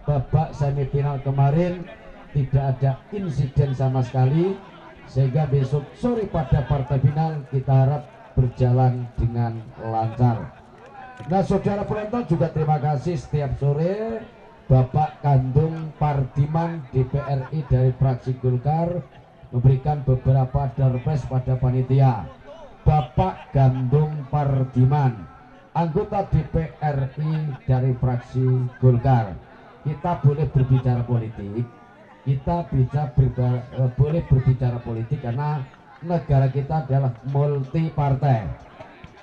babak semifinal kemarin tidak ada insiden sama sekali, sehingga besok sore pada partai final kita harap berjalan dengan lancar. Nah saudara penonton juga terima kasih setiap sore Bapak Gandung Pardiman DPRI dari fraksi Golkar memberikan beberapa doorpress pada panitia. Bapak Gandung Pardiman, anggota DPRI dari fraksi Golkar. Kita boleh berbicara politik, kita bisa boleh berbicara politik karena negara kita adalah multi partai.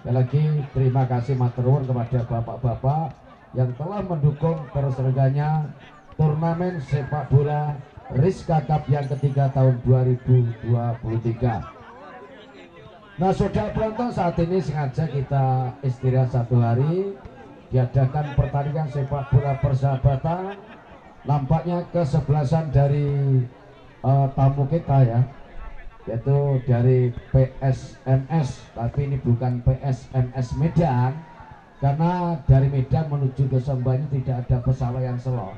Sekali lagi terima kasih matur nuwun kepada bapak-bapak yang telah mendukung terselenggaranya turnamen sepak bola Rizka Cup yang ketiga tahun 2023. Nah saudara penonton, saat ini sengaja kita istirahat satu hari, diadakan pertandingan sepak bola persahabatan. Nampaknya kesebelasan dari tamu kita ya, yaitu dari PSMS, tapi ini bukan PSMS Medan, karena dari Medan menuju ke Sembahyu tidak ada pesawat yang slow,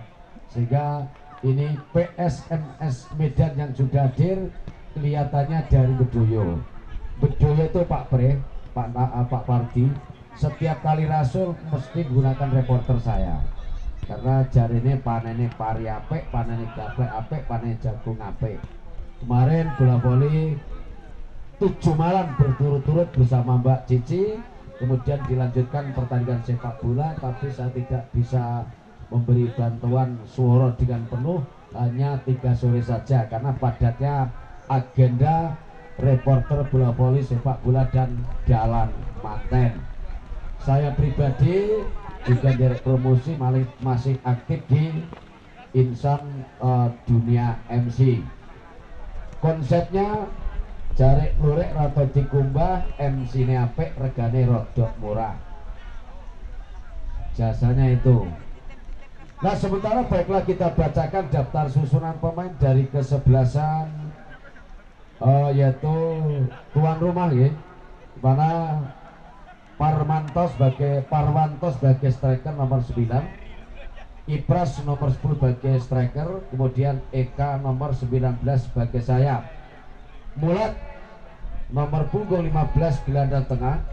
sehingga ini PSMS Medan yang sudah hadir kelihatannya dari Bedoyo. Bedoyo itu Pak Pre, Pak Pardi, setiap kali rasul mesti gunakan reporter saya, karena jari ini panennya pari apik, panennya gaplek apik, panennya jagung apik. Kemarin bola voli 7 malam berturut-turut bersama Mbak Cici, kemudian dilanjutkan pertandingan sepak bola, tapi saya tidak bisa memberi bantuan suara dengan penuh, hanya 3 sore saja karena padatnya agenda reporter bola voli, sepak bola dan jalan manten. Saya pribadi juga direct promosi masih aktif di insan dunia MC. Konsepnya jarek lurek rata dikumbah, MC ini apik, regane rodok murah, jasanya itu. Nah sementara baiklah kita bacakan daftar susunan pemain dari kesebelasan yaitu tuan rumah ya, mana Parwanto sebagai striker nomor 9, Ibras nomor 10 sebagai striker, kemudian Eka nomor 19 sebagai sayap, Mulat nomor punggung 15 gelandang tengah,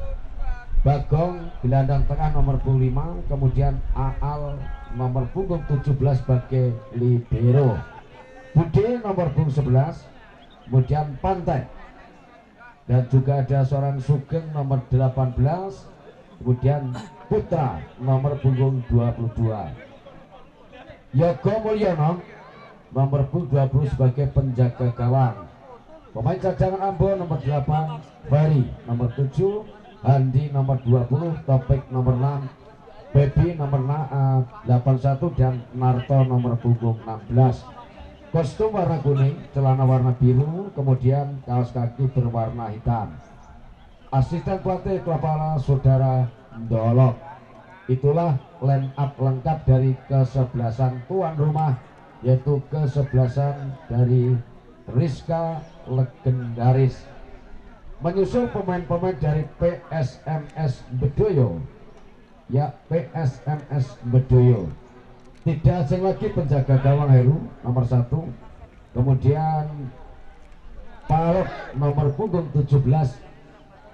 Bagong gelandang tengah nomor punggung 5, kemudian Aal nomor punggung 17 sebagai libero, Bude nomor punggung 11, kemudian Pantai, dan juga ada seorang Sugeng nomor 18, kemudian Putra nomor punggung 22, Yogo Mulyono nomor 20 sebagai penjaga gawang. Pemain cadangan Ambo nomor 8, Bari nomor 7, Handi nomor 20, Topik nomor 6, Baby nomor 81 dan Narto nomor punggung 16. Kostum warna kuning, celana warna biru, kemudian kaos kaki berwarna hitam. Asisten pelatih kepala saudara Ndolok. Itulah line up lengkap dari kesebelasan tuan rumah, yaitu kesebelasan dari Rizka legendaris. Menyusul pemain-pemain dari PSMS Bedoyo, ya PSMS Bedoyo. Tidak asing lagi penjaga gawang Heru nomor 1, kemudian Palok nomor punggung 17,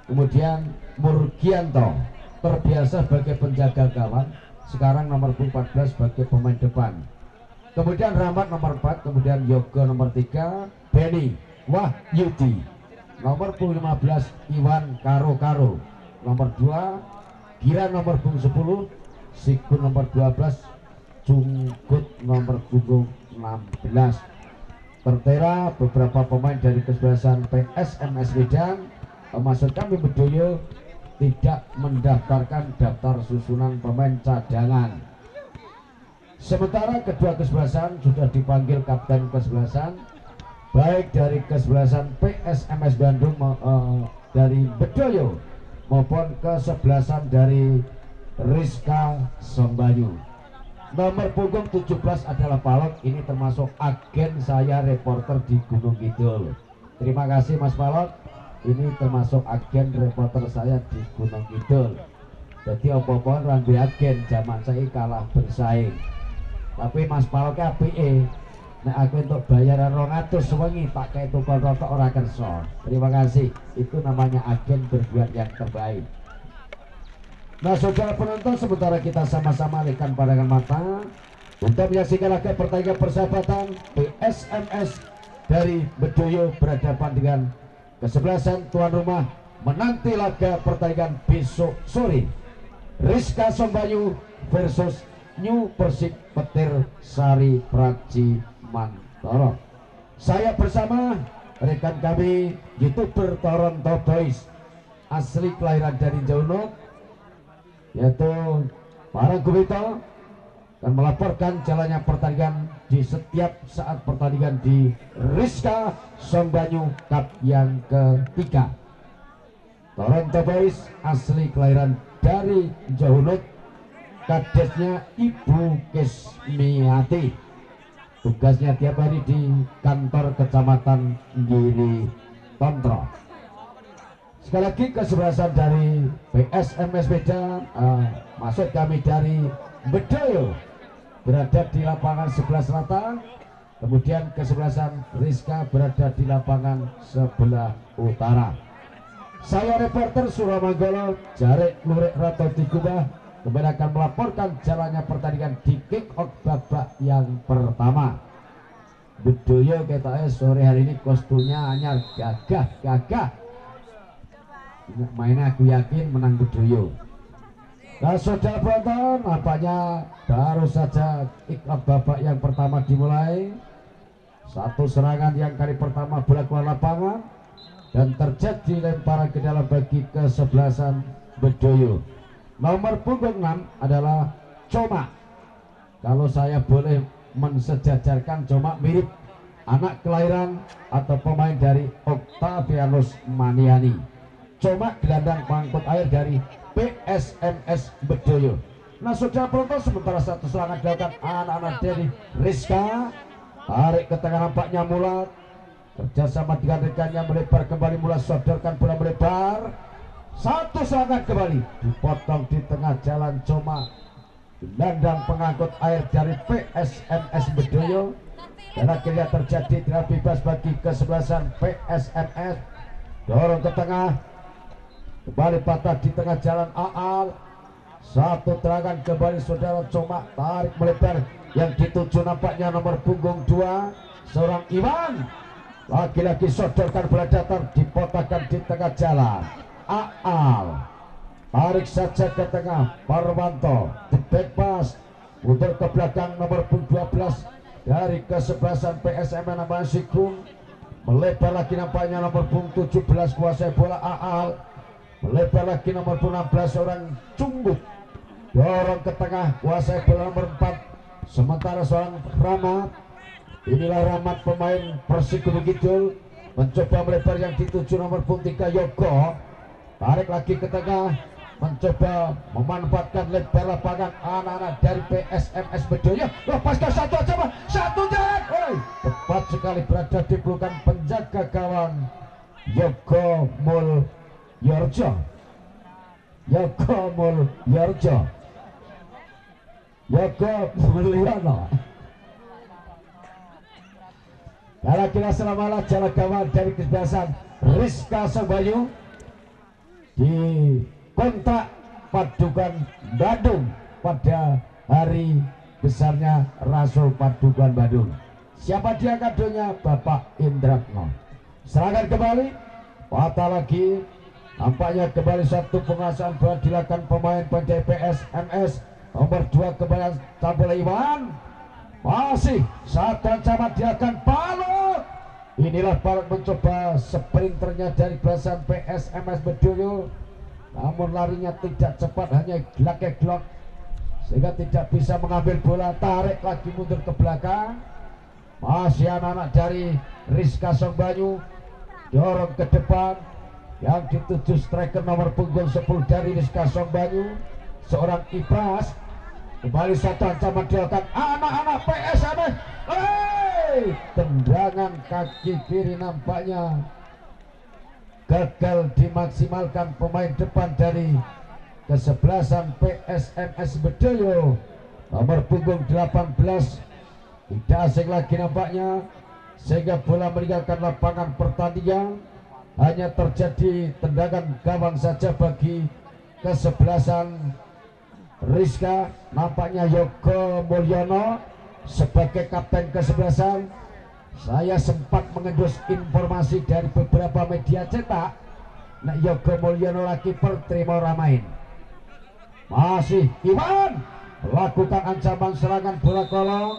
kemudian Murgianto terbiasa sebagai penjaga gawang, sekarang nomor 14 sebagai pemain depan. Kemudian Rahmat nomor 4, kemudian Yogo nomor 3, Benny Wahyudi nomor 15, Iwan Karo nomor 2, Gira nomor 10, Sigun nomor 12, Jungkut nomor punggung 16. Tertera beberapa pemain dari kesebelasan PSMS Medan, maksud kami Bedoyo, tidak mendaftarkan daftar susunan pemain cadangan. Sementara kedua kesebelasan sudah dipanggil kapten kesebelasan, baik dari kesebelasan PSMS Bandung dari Bedoyo maupun kesebelasan dari Rizka Sembahyu. Nomor punggung 17 adalah Palok, ini termasuk agen saya reporter di Gunung Kidul. Terima kasih Mas Palok, ini termasuk agen reporter saya di Gunung Kidul. Jadi apa-apa rambi agen zaman saya kalah bersaing. tapi Mas Paroke apike nek aku untuk bayaran 200 sewengi tak kayak tukang rokok ora kerso. Terima kasih, itu namanya agen berbuat yang terbaik. Nah saudara penonton, sementara kita sama-sama alihkan pandangan mata untuk menyaksikan laga pertandingan persahabatan PSMS dari Bedoyo berhadapan dengan kesebelasan tuan rumah menanti laga pertandingan besok sore, Rizka Sombayu versus New Persib Petir Sari Praji Mantoro. Saya bersama rekan kami YouTuber Toronto Boys asli kelahiran dari Jaunuk, yaitu para Gubito, dan melaporkan jalannya pertandingan di setiap saat pertandingan di Rizka Sombayu Cup yang ketiga. Toronto Boys asli kelahiran dari Jaunuk, kadesnya Ibu Kesmiati, tugasnya tiap hari di kantor kecamatan Giri Tontro. Sekali lagi kesebelasan dari PSMS Medan, maksud kami dari Bedoyo berada di lapangan sebelah selatan, kemudian kesebelasan Rizka berada di lapangan sebelah utara. Saya reporter Suramanggolo Jarek Lurik Rato Tigubah kembali akan melaporkan jalannya pertandingan di kick off babak yang pertama. Bedoyo kita sore hari ini kostumnya hanya gagah. Mainnya aku yakin menang Bedoyo. Nah saudara penonton, nampaknya baru saja kick off babak yang pertama dimulai. Satu serangan yang kali pertama bola keluar lapangan dan terjadi lemparan ke dalam bagi kesebelasan Bedoyo. Nomor punggung 6 adalah Coma. Kalau saya boleh mensejajarkan, Coma mirip anak kelahiran atau pemain dari Octavianus Maniani. Coma gelandang pengangkut air dari PSMS Bedoyo. Nah saudara penonton, sementara satu serangan dilakukan anak-anak dari Rizka, tarik ke tengah nampaknya Mulat, kerjasama dengan rekannya melebar kembali, Mulat sodorkan bola melebar, satu serangan kembali dipotong di tengah jalan. Coma gelandang pengangkut air dari PSMS Bedoyo, dan akhirnya terjadi tidak bebas bagi kesebelasan PSMS. Dorong ke tengah, kembali patah di tengah jalan Aal, satu terangan kembali saudara. Coma tarik melebar, yang dituju nampaknya nomor punggung 2 seorang Iwan, lagi-lagi sodorkan bola datar, dipotahkan di tengah jalan. Aal tarik saja ke tengah, Parwanto di back pass, mundur ke belakang nomor punggung 12 dari kesebelasan PSM namanya Sikung, melebar lagi nampaknya nomor punggung 17 kuasai bola Aal, melebar lagi nomor 16 orang Cumbut, dorong ke tengah kuasai bola nomor 4, sementara seorang Rahmat, inilah Rahmat pemain Persik Gunung Kidul, mencoba melebar, yang dituju nomor 3 Yogo, tarik lagi ke tengah, mencoba memanfaatkan lebar lapangan anak-anak dari PSMS Bedoyo, lepaskan satu aja, satu jalan, tepat sekali berada di pelukan penjaga gawang Yogo Mulyorjo. Yogo Mulyono. Kalau kira selamalah jalan gawang dari kesebelasan Rizka Sombayu di kontrak Padukan Bandung pada hari besarnya Rasul Padukan Bandung. Siapa dia kadonya? Bapak Indratno. Serangan kembali, patah lagi, nampaknya kembali satu penguasaan bola dilakukan pemain dari PSMS. Nomor 2 kembali tampil Iwan, masih satu ancaman, dia akan balut. Inilah balut mencoba sprinternya dari belasan PSMS Bedoyo, namun larinya tidak cepat, hanya glak-glok sehingga tidak bisa mengambil bola. Tarik lagi mundur ke belakang, masih anak-anak dari Rizka Sombayu, dorong ke depan, yang dituju striker nomor punggung 10 dari Rizka Sombayu, seorang Ibras. Kembali satu ancaman dilakukan anak-anak PSMS. Tendangan kaki kiri nampaknya gagal dimaksimalkan pemain depan dari kesebelasan PSMS Bedoyo. nomor punggung 18 tidak asing lagi nampaknya, sehingga bola meninggalkan lapangan pertandingan. Hanya terjadi tendangan gawang saja bagi kesebelasan Rizka. Nampaknya Yogo Mulyono sebagai kapten kesebelasan. Saya sempat mengendus informasi dari beberapa media cetak, nah Yogo Mulyono lagi terima orang main. Masih Iwan melakukan ancaman serangan bola kolong.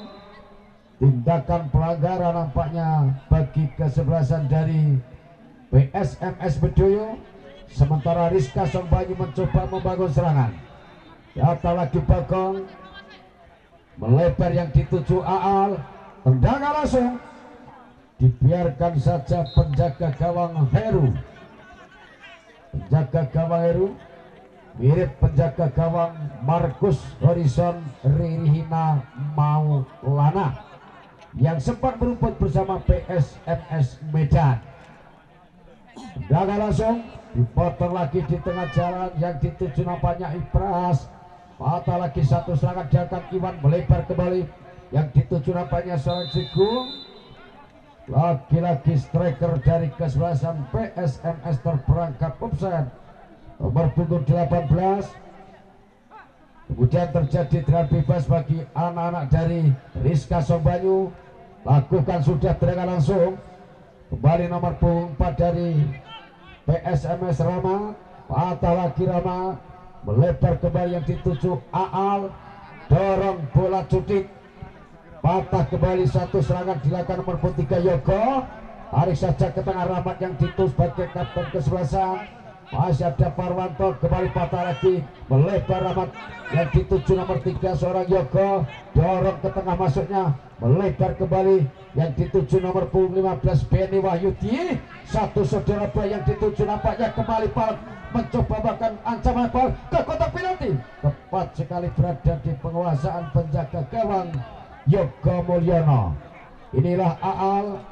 Tindakan pelanggaran nampaknya bagi kesebelasan dari PSMS Bedoyo. Sementara Rizka Songbanyu mencoba membangun serangan. Datang lagi Bagong, melebar yang dituju Aal. Tendangan langsung dibiarkan saja penjaga gawang Heru. Penjaga gawang Heru mirip penjaga gawang Markus Horizon Ririhina Maulana yang sempat merumput bersama PSMS Medan. Tendangan langsung dipotong lagi di tengah jalan yang dituju nampaknya Ibras. Patah lagi satu serangan datang Iwan, melebar kembali yang dituju nampaknya seorang Cigung. Lagi-lagi striker dari kesebelasan PSMS terperangkap offside, nomor punggung 18. Kemudian terjadi tendangan bebas bagi anak-anak dari Rizka Songbanyu. Lakukan sudah tendangan langsung. Kembali nomor punggung 4 dari PSMS Rama. Patah lagi Rama, melebar kembali yang dituju Aal. Dorong bola cutik, patah kembali satu serangan dilakukan nomor 3 Yogo. Tarik saja ke tengah Rahmat yang dituju sebagai kapten kesebelasan. Masih ada Parwanto, kembali patah lagi, melebar Rahmat yang dituju nomor 3 seorang Yogo. Dorong ke tengah masuknya, melebar kembali yang dituju nomor 15 Beni Wahyudi. Satu saudara yang dituju nampaknya kembali Pak mencoba bahkan ancaman bal ke kotak penalti. Tepat sekali berada di penguasaan penjaga gawang Yogo Mulyono. Inilah Aal,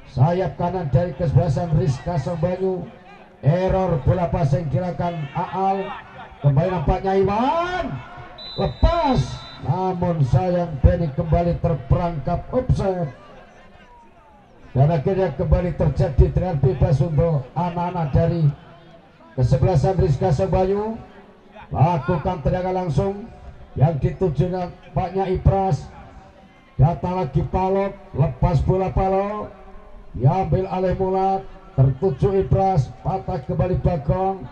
sayap kanan dari kesebelasan Rizka Songbanyu. Error bola passing dilakukan Aal. Kembali nampaknya Iwan lepas, namun sayang Beni kembali terperangkap offside. Dan akhirnya kembali terjadi dengan bebas untuk anak-anak dari kesebelasan Rizka Songbanyu. Lakukan tendangan langsung yang dituju nampaknya Ibras. Datang lagi Palop, lepas bola Palop, diambil oleh Mulat, tertuju Ibras, patah kembali Bagong.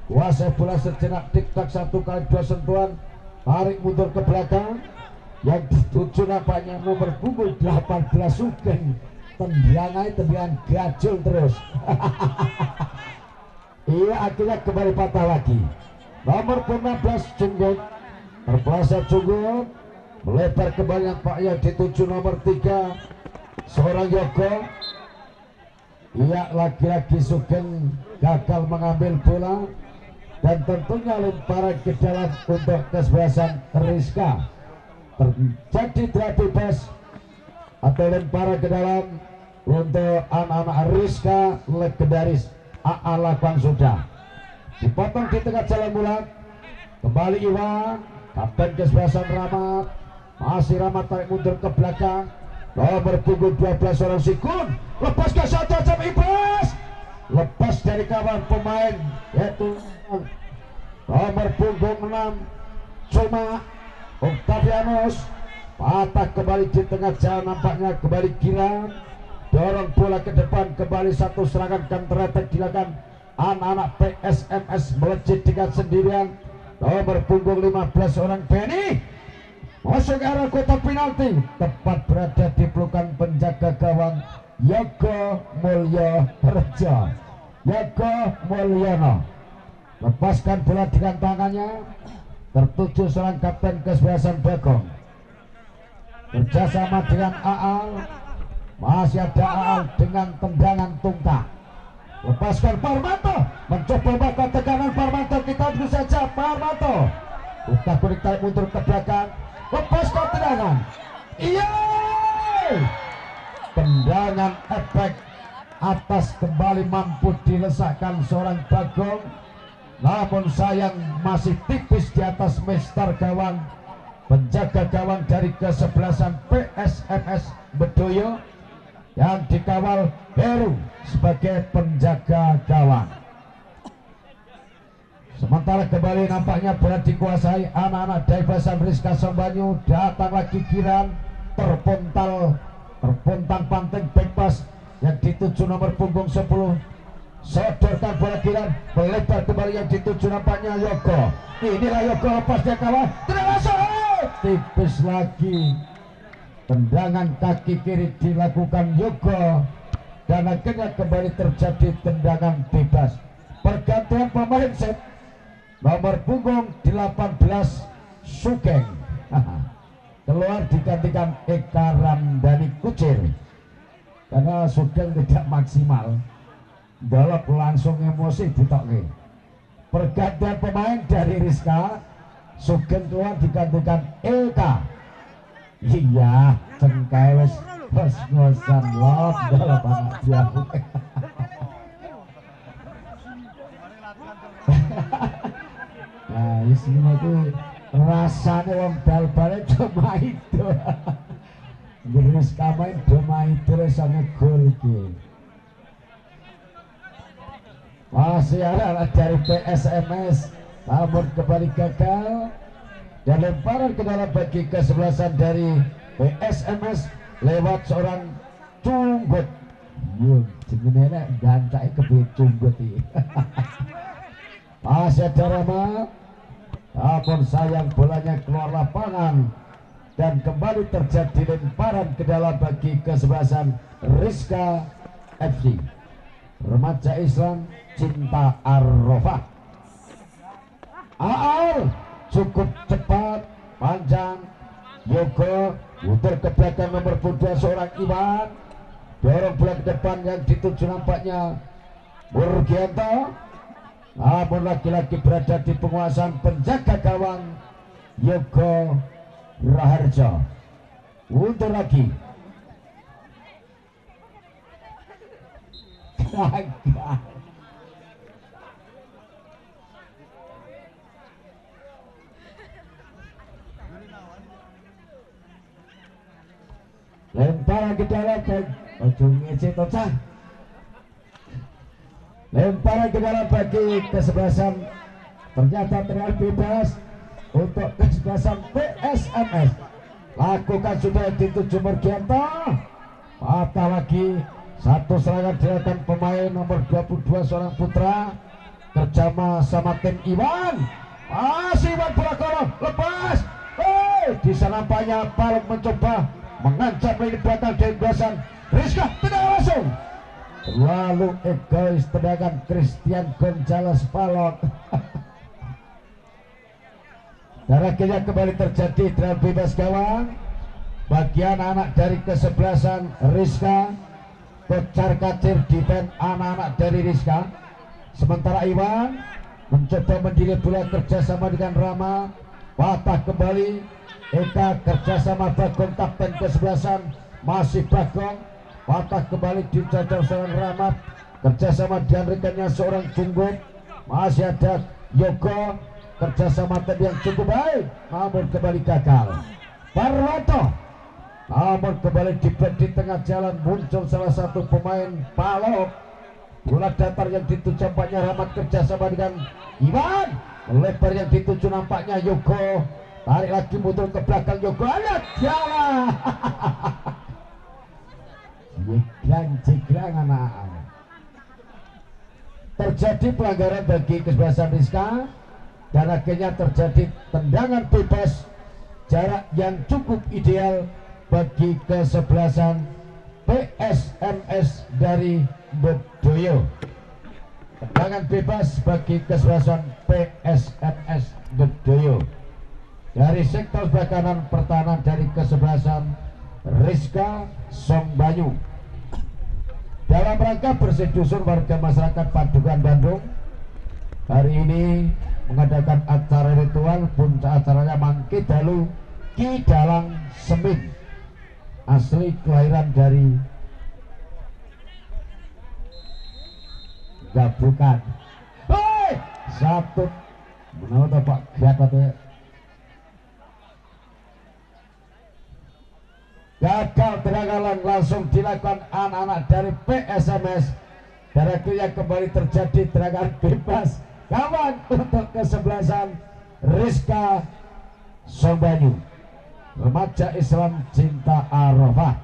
Kuasai bola sejenak, tik-tak 1 kali 2 sentuhan, tarik mundur ke belakang. Yang dituju nampaknya nomor punggung 18 Sugeng. Tendangan gajul terus. Iya, akhirnya kembali patah lagi. Nomor 15 Cunggut, terpeleset Cunggut, melebar kembali nampaknya dituju nomor 3 seorang Yogo. Iya, lagi-lagi Sugeng gagal mengambil bola dan tentunya lemparan ke dalam untuk kesebelasan Rizka. Terjadi drop bebas atau lemparan ke dalam untuk anak-anak Rizka legendaris. Lakukan sudah dipotong di tengah jalan Mulat. Kembali Iwan, kapten kesebelasan Rahmat. Masih Rahmat tarik mundur ke belakang. Nomor punggung 12 seorang Sikun, lepas ke satu jam Ibras, lepas dari kawan pemain yaitu nomor punggung 6 Cuma Octavianus. Patah kembali di tengah jalan nampaknya kembali Gilang. Dorong bola ke depan, kembali satu serangan counter attack dilakukan anak-anak PSMS melejit dengan sendirian. Nomor punggung 15 orang Beni masuk ke arah kotak penalti, tepat berada di pelukan penjaga gawang Yogo Mulyorejo. Yogo Mulyono lepaskan bola dengan tangannya, tertuju seorang kapten kesebelasan Bagong kerjasama dengan Aal. Masih ada Aal dengan tendangan tungkak, lepaskan Parmanto, mencoba bakal tekanan Parmanto, kita dulu saja Parmanto udah kuning tarik mundur ke belakang, lepaskan tendangan. Iya, tendangan efek atas kembali mampu dilesakkan seorang Bagong, namun sayang masih tipis di atas mister gawang penjaga gawang dari kesebelasan PSMS Bedoyo yang dikawal Heru sebagai penjaga gawang. Sementara kembali nampaknya bola dikuasai anak-anak Daibasan Rizka Sombanyu. Datang lagi Giran, terpontang panting bebas yang dituju nomor punggung 10. Sodorkan bola Giran, melebar kembali yang dituju nampaknya Yogo. Inilah Yogo, lepas dia kawan, terasa tipis lagi. Tendangan kaki kiri dilakukan Yogo dan akhirnya kembali terjadi tendangan bebas. Pergantian pemain set. Nomor punggung 18 Sugeng keluar digantikan Eka Ramdhani Kucir karena Sugeng tidak maksimal, balap langsung emosi ditoknya. Pergantian pemain dari Rizka, Sugeng keluar digantikan Eka. Iya, cengkai wes ngos-ngosan lot balap anak dia. Nah, isinya itu rasanya wong bal-balnya cuma itu. Terus kamain cuma itu rasanya gol gitu. Masih ada dari PSMS, namun kembali gagal dan lemparan ke dalam bagi kesebelasan dari PSMS lewat seorang Cunggut. Yuk, jenenge gantai ke Cunggut ini. Masih ada Rama. Namun sayang bolanya keluar lapangan dan kembali terjadi lemparan ke dalam bagi kesebelasan Rizka FC. Remaja Islam Cinta Arrofah. Aal cukup cepat, panjang. Yogo muter ke belakang nomor 2 seorang Iwan. Dorong bola ke depan yang dituju nampaknya Murgianto. Namun lagi-lagi berada di penguasaan penjaga gawang Yogo Raharjo. Untuk lagi lempar ke dalam ujungnya Citoca. Lemparan ke dalam bagi kesebelasan, ternyata terlihat bebas untuk kesebelasan PSMS. Lakukan sudah dituju Murgianto. Patah lagi. Satu serangan dilakukan pemain nomor 22 seorang Putra kerjama sama tim Iwan. Masih Iwan bola kolong lepas. Di sana nampaknya Paluk mencoba mengancam ini belakang dari Gosan Rizka, tidak langsung. Lalu egois tendangan Christian Gonzales Palok. Dan akhirnya kembali terjadi drive bebas gawang bagian anak dari kesebelasan Rizka. Kocar kacir defend anak-anak dari Rizka. Sementara Iwan mencoba mendidik bola kerjasama dengan Rama. Patah kembali. Eka kerjasama Bagong, kapten kesebelasan masih Bagong. Patah kembali dijajal seorang Rahmat kerjasama dengan rekannya seorang Cunggut. Masih ada Yogo kerjasama tadi yang cukup baik, namun kembali gagal. Parwanto, namun kembali di tengah jalan muncul salah satu pemain Palok. Bola datar yang dituju nampaknya Rahmat kerjasama dengan Iwan. Melebar yang dituju nampaknya Yogo. Tarik lagi muncul ke belakang Yogo. Lihat jalan. Jiglang anak. Terjadi pelanggaran bagi kesebelasan Rizka dan akhirnya terjadi tendangan bebas jarak yang cukup ideal bagi kesebelasan PSMS dari Bedoyo. Tendangan bebas bagi kesebelasan PSMS Bedoyo dari sektor sebelah kanan pertahanan dari kesebelasan Rizka Sombanyu. Dalam rangka bersih dusun warga masyarakat Padukan Bandung hari ini mengadakan acara ritual. Puncak acaranya Mangki Dalu Ki Dalang Semin, asli kelahiran dari Gabukan. Satu menurut Pak Giat gagal terhalang, langsung dilakukan anak-anak dari PSMS. Dan akhirnya kembali terjadi tendangan bebas gawang untuk kesebelasan Rizka Sombanyu, remaja Islam Cinta Arafah.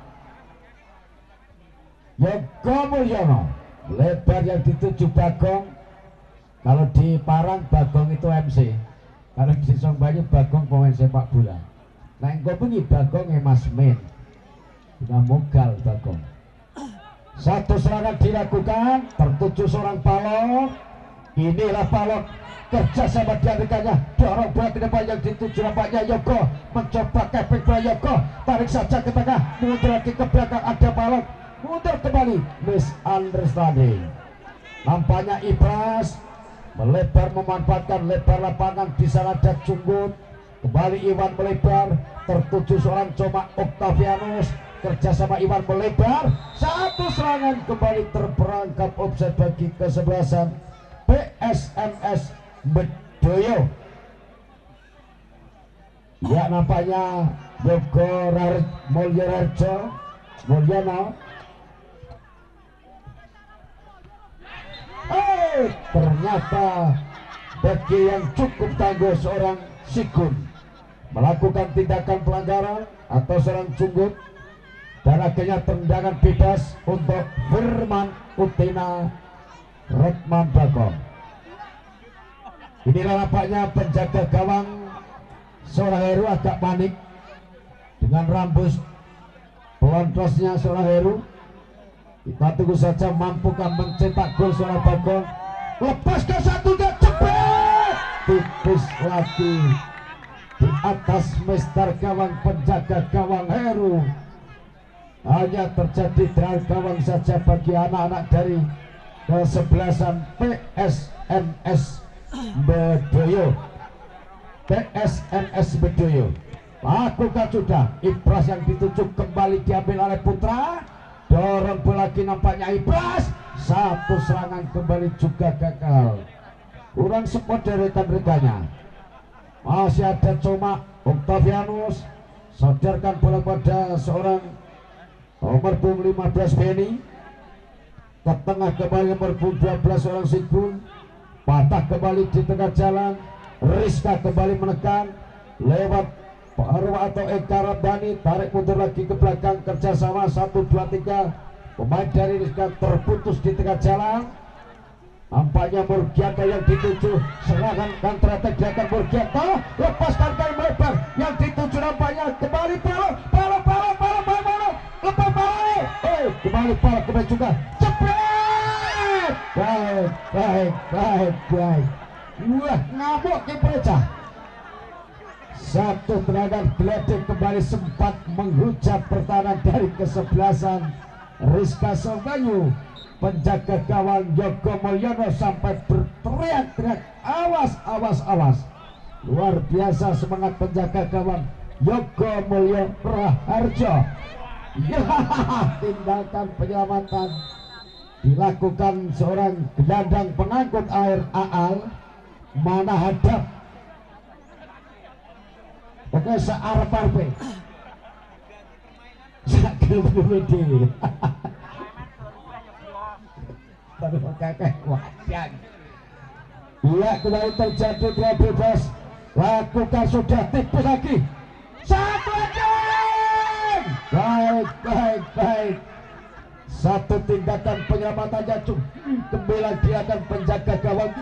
Yogo Mulyono, lebar yang dituju Bagong. Kalau di Parang Bagong itu MC, kalau di Sombanyu Bagong pemain sepak bola. Nah engkau bunyi Bagong Mas Men, sudah mogal Bagong. Satu serangan dilakukan, tertuju seorang Palok. Inilah Palok, kerja sama diadakannya, dorong bola ke depan yang dituju nampaknya Yogo, mencoba keping bola Yogo, tarik saja ke tengah, mundur lagi ke belakang, ada Palok, mundur kembali, misunderstanding. Nampaknya Ibras melebar, memanfaatkan lebar lapangan, di sana ada Cunggut, kembali Iwan melebar, tertuju seorang Coma Octavianus, kerja sama Iwan melebar, satu serangan kembali terperangkap offside bagi kesebelasan PSMS Bedoyo. Ya nampaknya Yogo Mulyono. Ternyata bagi yang cukup tangguh seorang Sikun melakukan tindakan pelanggaran atau seorang Cunggut. Dan akhirnya tendangan bebas untuk Firman Utina Rekman Bagong. Inilah nampaknya penjaga gawang seorang Heru agak panik dengan rambut pelontrosnya seorang Heru. Kita tunggu saja mampukah mencetak gol seorang Bagong. Lepaskan satu dan cepet, tipis lagi di atas mister gawang penjaga gawang Heru. Hanya terjadi dengan gawang saja bagi anak-anak dari kesebelasan PSMS Bedoyo. PSMS Bedoyo lakukan sudah. Ibras yang dituju kembali diambil oleh Putra, dorong bola lagi nampaknya Ibras, satu serangan kembali juga gagal, kurang support dari rekan-rekannya. Masih ada Coma Octavianus, sadarkan bola pada seorang nomor punggung 15 Benny, ke tengah kembali nomor punggung 12 seorang Sikun, patah kembali di tengah jalan. Rizka kembali menekan lewat Parwa atau Eka Rabdani, tarik mundur lagi ke belakang, kerjasama 1, 2, 3 pemain dari Rizka terputus di tengah jalan. Nampaknya Murgianto yang dituju, serangan counter attack dilakukan Murgianto, lepaskan kali melebar yang dituju nampaknya kembali Palok, lepas Palok, kembali Palok kembali juga, cepet, baik. Wah, ngamuk Kipreca. Satu tendangan geledek kembali sempat menghujat pertahanan dari kesebelasan Rizka Sombanyu. Penjaga gawang Yogo Mulyono sampai berteriak-teriak, awas. Luar biasa semangat penjaga gawang Yogo Mulyono Raharjo. Ya, tindakan penyelamatan dilakukan seorang gelandang pengangkut air Aal. Mana hadap? Oke, searep-arepe. Sakit-sakit. Iya, kembali terjadi dia bebas. Lakukan sudah tipis lagi. Satu lagi. Baik. Satu tindakan penyelamatan jatuh. Kembali dia akan penjaga gawang.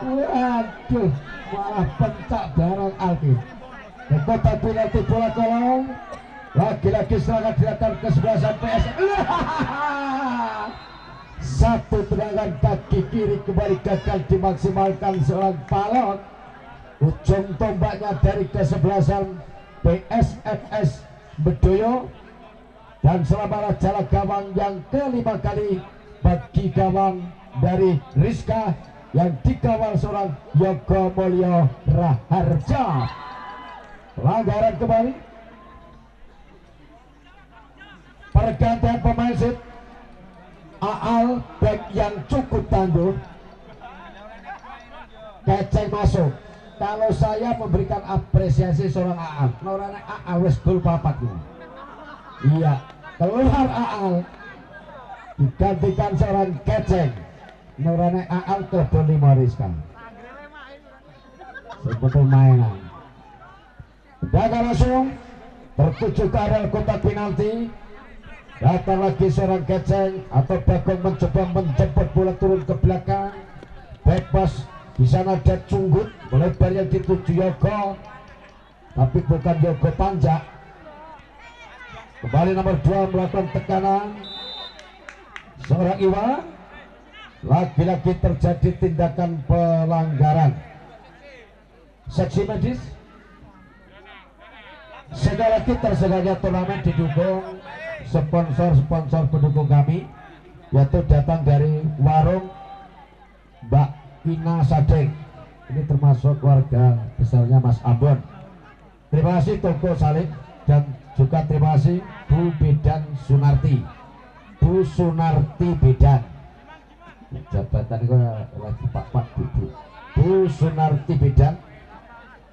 Waduh, malah pencak barang Alki. Kota penalti bola kolong. Lagi-lagi serangan dilakukan kesebelasan PS. Satu tendangan kaki kiri kembali gagal dimaksimalkan seorang Palok. Ujung tombaknya dari kesebelasan PSMS Bedoyo. Dan selama jalan gawang yang kelima kali bagi gawang dari Rizka yang dikawal seorang Yogo Mulyono Raharjo. Pelanggaran kembali, pergantian pemain sit. Aal back yang cukup tangguh Keceng masuk. Kalau saya memberikan apresiasi seorang Aal, Norane Aal wes gol papat. Iya, keluar Aal digantikan seorang Keceng. Norane Aal ke Boni Mariska. Sebetulnya mainan. Daga langsung tertuju ke area kotak penalti. Datang lagi seorang Keceng atau Bagong mencoba menjemput bola turun ke belakang. Back pass. Di sana ada Cunggut melebar yang dituju Yogo, tapi bukan Yogo Panjak. Kembali nomor 2 melakukan tekanan seorang Iwa. Lagi-lagi terjadi tindakan pelanggaran. Seksi medis. Sekali lagi terseganya turnamen didukung sponsor pendukung kami, yaitu datang dari warung Mbak Ina Sadeng. Ini termasuk keluarga besarnya Mas Ambon. Terima kasih Toko Salim dan juga terima kasih Bu Bedan Sunarti. Bu Sunarti Bedan. Jabatan itu lagi Pak Bu Sunarti Bedan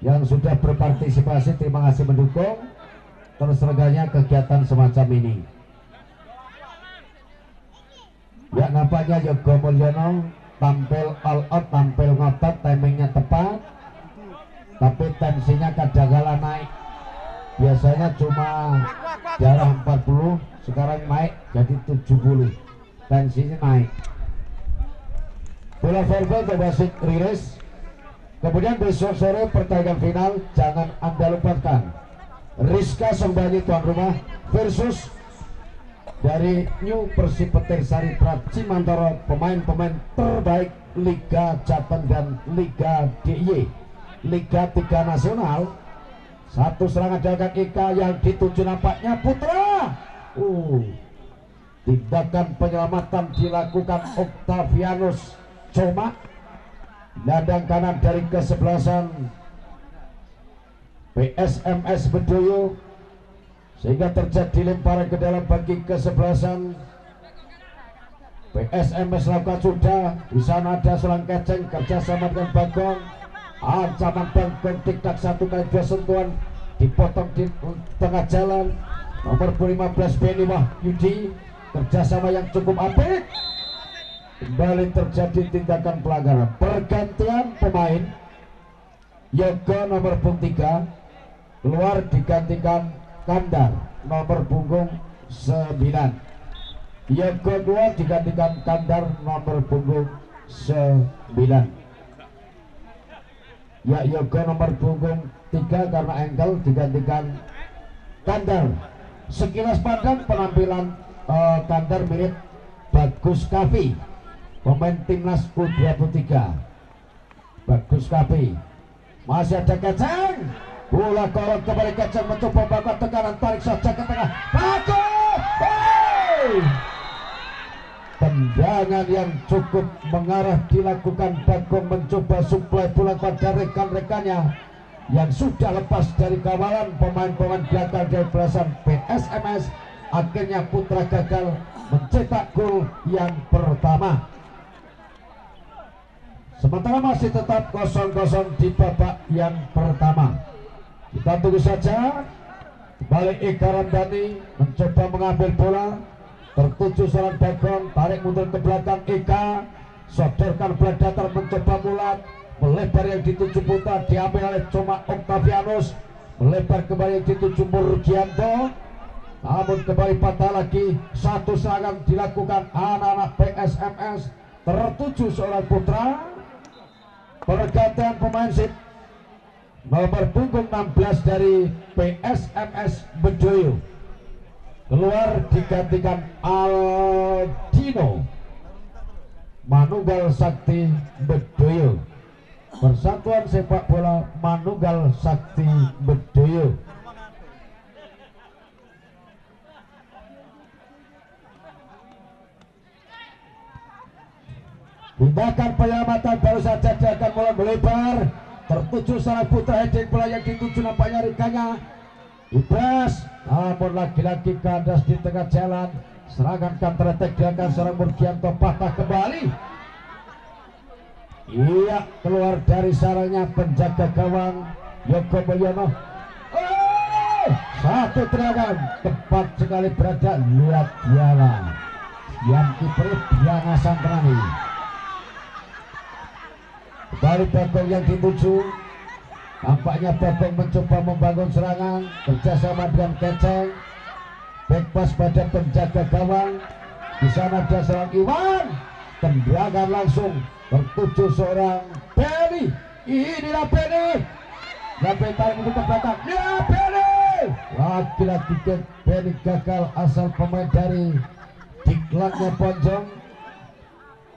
yang sudah berpartisipasi. Terima kasih mendukung terselenggaranya kegiatan semacam ini. Ya, nampaknya Yogo Mulyono tampil all out, tampil ngotot, timingnya tepat, tapi tensinya kadang-kala naik. Biasanya cuma darah 40, sekarang naik jadi 70, tensinya naik. Bola verbal ke wasit rilis. Kemudian besok sore pertandingan final jangan Anda lupakan. Rizka Sembani tuan rumah versus dari New Persib Petir Sari Prat Cimantoro, pemain-pemain terbaik Liga Jateng dan Liga DIY, Liga 3 Nasional. Satu serangan dilakukan Ika yang dituju nampaknya Putra. Tindakan penyelamatan dilakukan Octavianus Coma. Landang kanan dari kesebelasan PSMS Bedoyo, sehingga terjadi lemparan ke dalam bagi kesebelasan PSMS lakukan sudah. Di sana ada seorang Keceng kerjasama dengan Bagong. Ancaman Bagong tiktak 1x2 sentuhan dipotong di tengah jalan. Nomor 15 Beni Wahyudi kerjasama yang cukup apik. Kembali terjadi tindakan pelanggaran. Pergantian pemain. Yogo nomor punggung 3 keluar digantikan Kandar nomor punggung 9. Yogo 2 digantikan Kandar nomor punggung 9. Ya, Yogo nomor punggung 3 karena ankle digantikan Kandar. Sekilas pandang penampilan Kandar mirip Bagus Kavi, pemain timnas U23. Bagus Kavi. Masih ada Keceng. Bola korong kembali Keceng mencoba bakat tekanan, tarik saja ke tengah. Bagus. Tendangan yang cukup mengarah dilakukan Bagong mencoba suplai bola pada rekan-rekannya yang sudah lepas dari kawalan pemain-pemain belakang dari belasan PSMS. Akhirnya Putra gagal mencetak gol yang pertama. Sementara masih tetap 0-0 di babak yang pertama. Kita tunggu saja. Kembali Eka Ramdhani mencoba mengambil bola, tertuju seorang Bagong, tarik mundur ke belakang Eka, sodorkan bola datar mencoba mulat, melebar yang dituju Putra, diambil oleh Coma Octavianus, melebar kembali yang dituju Murgianto, namun kembali patah lagi. Satu serangan dilakukan anak-anak PSMS, tertuju seorang Putra. Pergantian pemain sip nomor punggung 16 dari PSMS Bedoyo keluar digantikan Aldino Manunggal Sakti Bedoyo. Persatuan Sepak Bola Manunggal Sakti Bedoyo. Tindakan penyelamatan baru saja dia akan mulai melebar, tertuju seorang Putra, heading bola yang dituju nampaknya rekannya Ibras, namun lagi-lagi kandas di tengah jalan. Serangan counter attack dilakukan seorang Murgianto, patah kembali. Iya, keluar dari sarangnya penjaga gawang Yogo Mulyono. Satu tendangan tepat sekali berada. Lihat dialah yang kiper Diana Santrani. Kembali Bagong yang dituju. Tampaknya Bagong mencoba membangun serangan kerjasama dengan Keceng. Backpass pada penjaga gawang. Di sana ada seorang Iwan. Tendangan langsung tertuju seorang Benny. Inilah Benny. Sampai tarik untuk ke belakang. Ya Benny. Lagi-lagi Benny gagal asal pemain dari diklatnya Ponjong.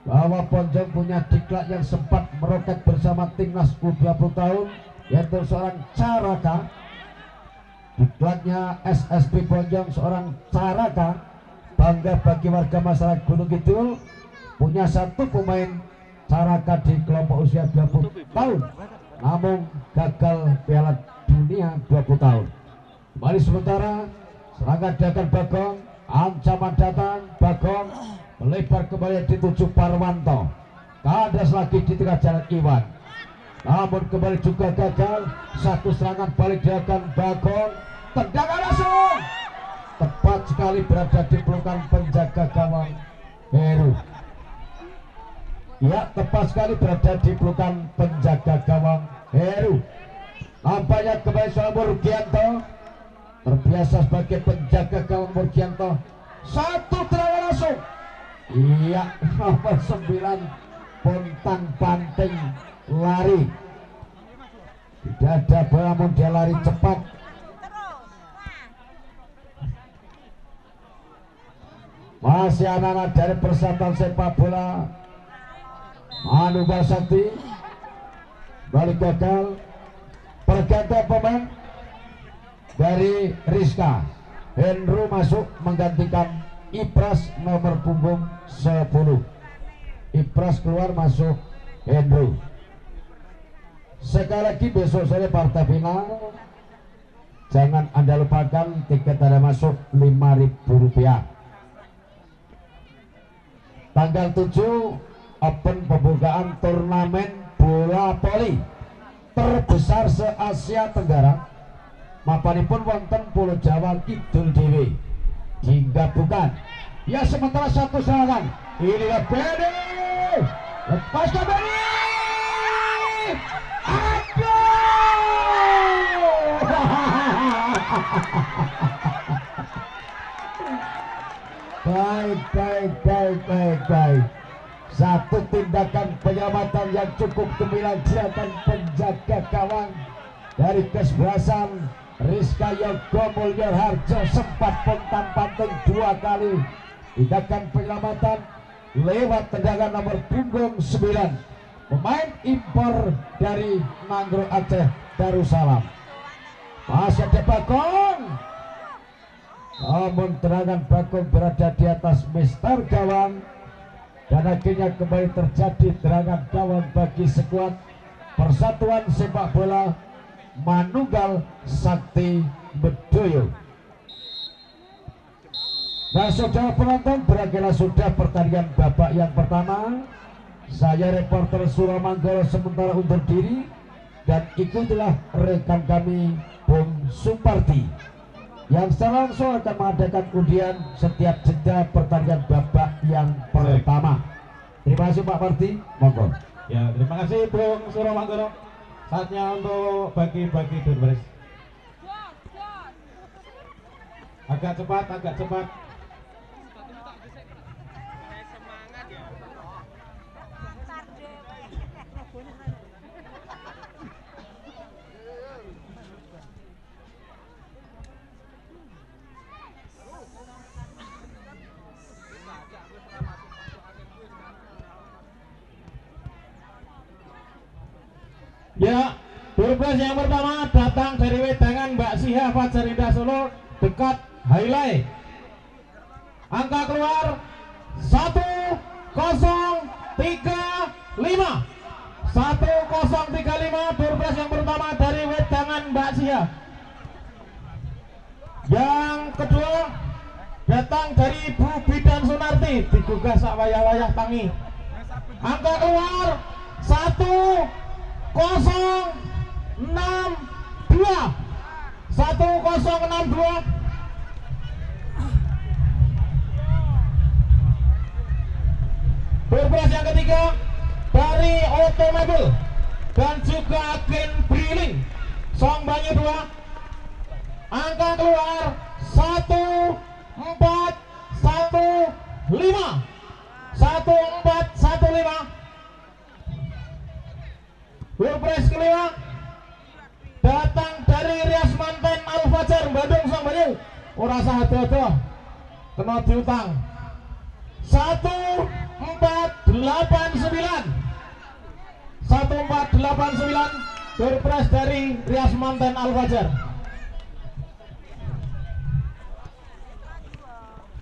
Bahwa Ponjong punya diklat yang sempat meroket bersama timnas U20 tahun, yaitu seorang Caraka. Diklatnya SSB Ponjong seorang Caraka. Bangga bagi warga masyarakat Gunung Kidul punya satu pemain Caraka di kelompok usia 20 tahun, namun gagal Piala Dunia 20 tahun. Kembali sementara serangan dagang Bagong, ancaman datang. Bagong melebar kembali dituju Parwanto. Kandas lagi di tengah jalan Iwan, namun kembali juga gagal. Satu serangan balik dilakukan Bagong, tendangan langsung tepat sekali berada di pelukan penjaga gawang Heru. Ya, tepat sekali berada di pelukan penjaga gawang Heru. Nampaknya kembali soal Murgianto, terbiasa sebagai penjaga gawang Murgianto. Satu tendangan langsung. Iya, nomor 9 Pontang Banting lari. Tidak ada bola, namun dia lari cepat. Masih anak-anak dari Persatuan Sepak Bola Manu Basakti. Balik gagal. Pergantian pemain dari Rizka. Hendro masuk menggantikan Ipras nomor punggung 10. Ipras keluar, masuk Hendro. Sekali lagi besok sore partai final. Jangan Anda lupakan tiket ada masuk Rp5.000. Tanggal 7 open pembukaan turnamen bola voli terbesar se-Asia Tenggara. Mapanipun wonten Pulau Jawa Kidul Dewi. Digabungkan. Ya, sementara satu serangan. Inilah Benny. Lepaskan Benny. Baik. Satu tindakan penyelamatan yang cukup gemilang dilakukan penjaga gawang dari kesebelasan Rizka Yogo Mulyono Harjo. Sempat pontang panting 2 kali. Tindakan penyelamatan lewat tendangan nomor punggung 9, pemain impor dari Mangrove Aceh Darussalam. Masih ada Bagong, namun tendangan Bagong berada di atas mister gawang. Dan akhirnya kembali terjadi tendangan gawang bagi skuad Persatuan Sepak Bola Manunggal Sakti Bedoyo. Nah, saudara penonton, berakhirlah sudah pertandingan babak yang pertama. Saya reporter Suramanggolo sementara undur diri, dan ikutilah rekan kami Bung Suparti yang secara langsung akan mengadakan undian setiap jeda pertandingan babak yang pertama. Terima kasih Pak Parti, monggo. Ya, terima kasih Bung Suramanggolo. Saatnya untuk bagi-bagi durbaris. Agak cepat. Ya, durbaris yang pertama datang dari wedangan Mbak Siha Fajar Indah Solo, dekat highlight. Angka keluar 1035. 1035 durbaris yang pertama dari wedangan Mbak Siha. Yang kedua datang dari Ibu Bidan Sunarti, digugah sak wayah-wayah tangi. Angka keluar 1062. Berberas yang ketiga dari Otomobil dan juga Agen Briling Song Banyu 2. Angka keluar 1415. 1415. Berberas kelima datang dari Rias Manten Al Fajar Bandung Song Banyu. Ora sah ado-ado kena diutang 1489. 1489 berpres dari Rias Manten Al Fajar.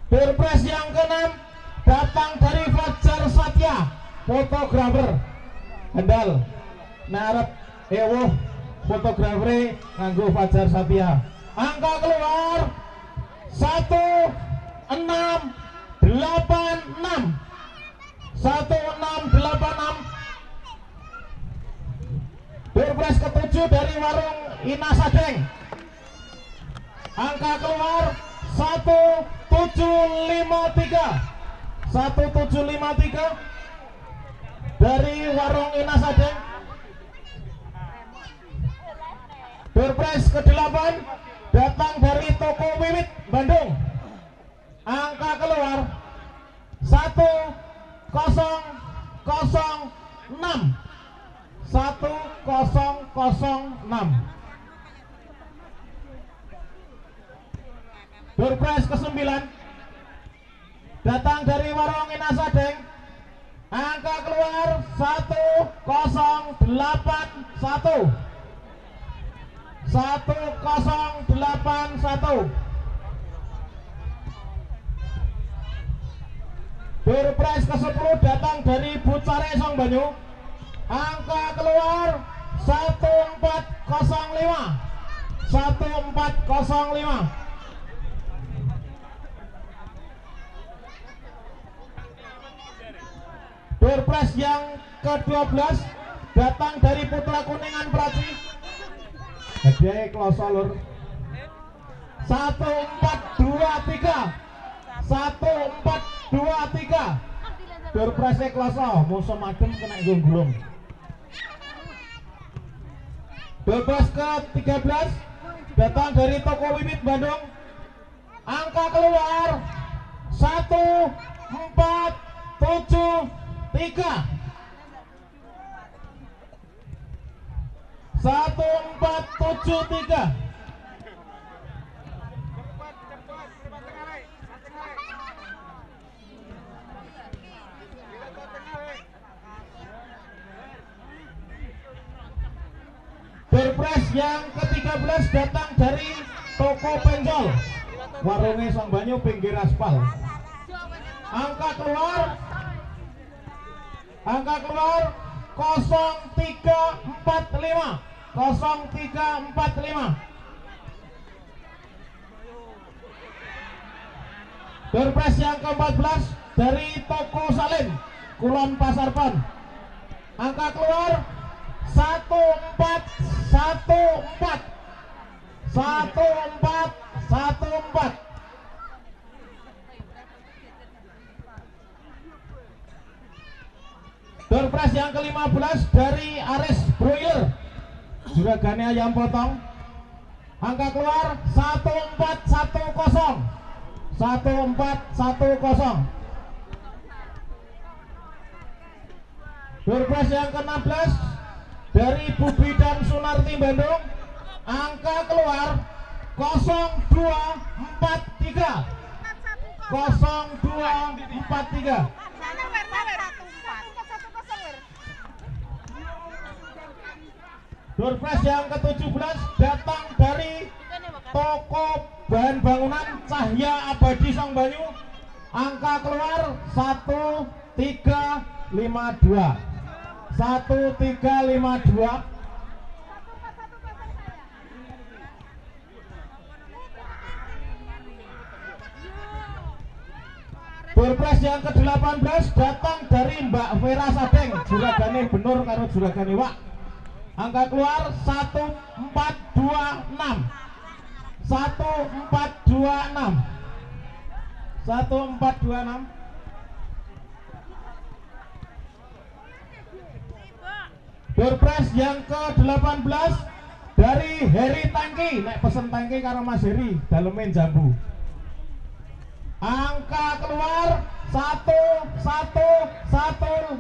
Berpres yang keenam datang dari Fajar Satya, fotografer handal. Narep ewuh fotografer nganggo Fajar Satya. Angka keluar 1686. 1686. Berpres ketujuh dari warung Ina Sadeng. Angka keluar 1753. 1753 dari warung Ina Sadeng. Berpres ke-8 datang dari Toko Wiwit Bandung. Angka keluar 1006. 1006. Berpres ke-9 datang dari warung Ina Sadeng. Angka keluar 1081. 1081. Berpres ke-10 datang dari Bucare Song Banyu. Angka keluar 1405. 1405. Berpres yang ke-12 datang dari Putra Kuningan Praci. Gede kloso lur. 1423. 1423. Berpres kloso musuh madem kena gulung. Berpres ke-13 datang dari Toko Wiwit Bandung. Angka keluar 1473. 1473. Berpres yang ke-13 datang dari Toko Penjol, warungnya Song Banyu pinggir aspal. Angka keluar 0345. 0345. Berpres yang ke-14 dari Toko Salim Kulon Pasarpan. Angka keluar 1414. 1414. Berpres yang ke-15 dari Ares Broiler juragane ayam potong. Angka keluar 1410. 1410. Berpres yang ke-16 dari Bubi dan Sunarti Bandung. Angka keluar 0243. 0243. Berpres yang ke-17 datang dari Toko Bahan Bangunan Cahya Abadi Song Banyu. Angka keluar 1352. 1352. Doorprize yang ke-18 datang dari Mbak Vera Sadeng, juragane Benur karo juragane Wak. Angka keluar 1426. 1426. 1426. Doorprize yang ke-18 dari Heri Tangki, nek pesen tangki karo Mas Heri, dalemen jambu. Angka keluar 1115. 1115.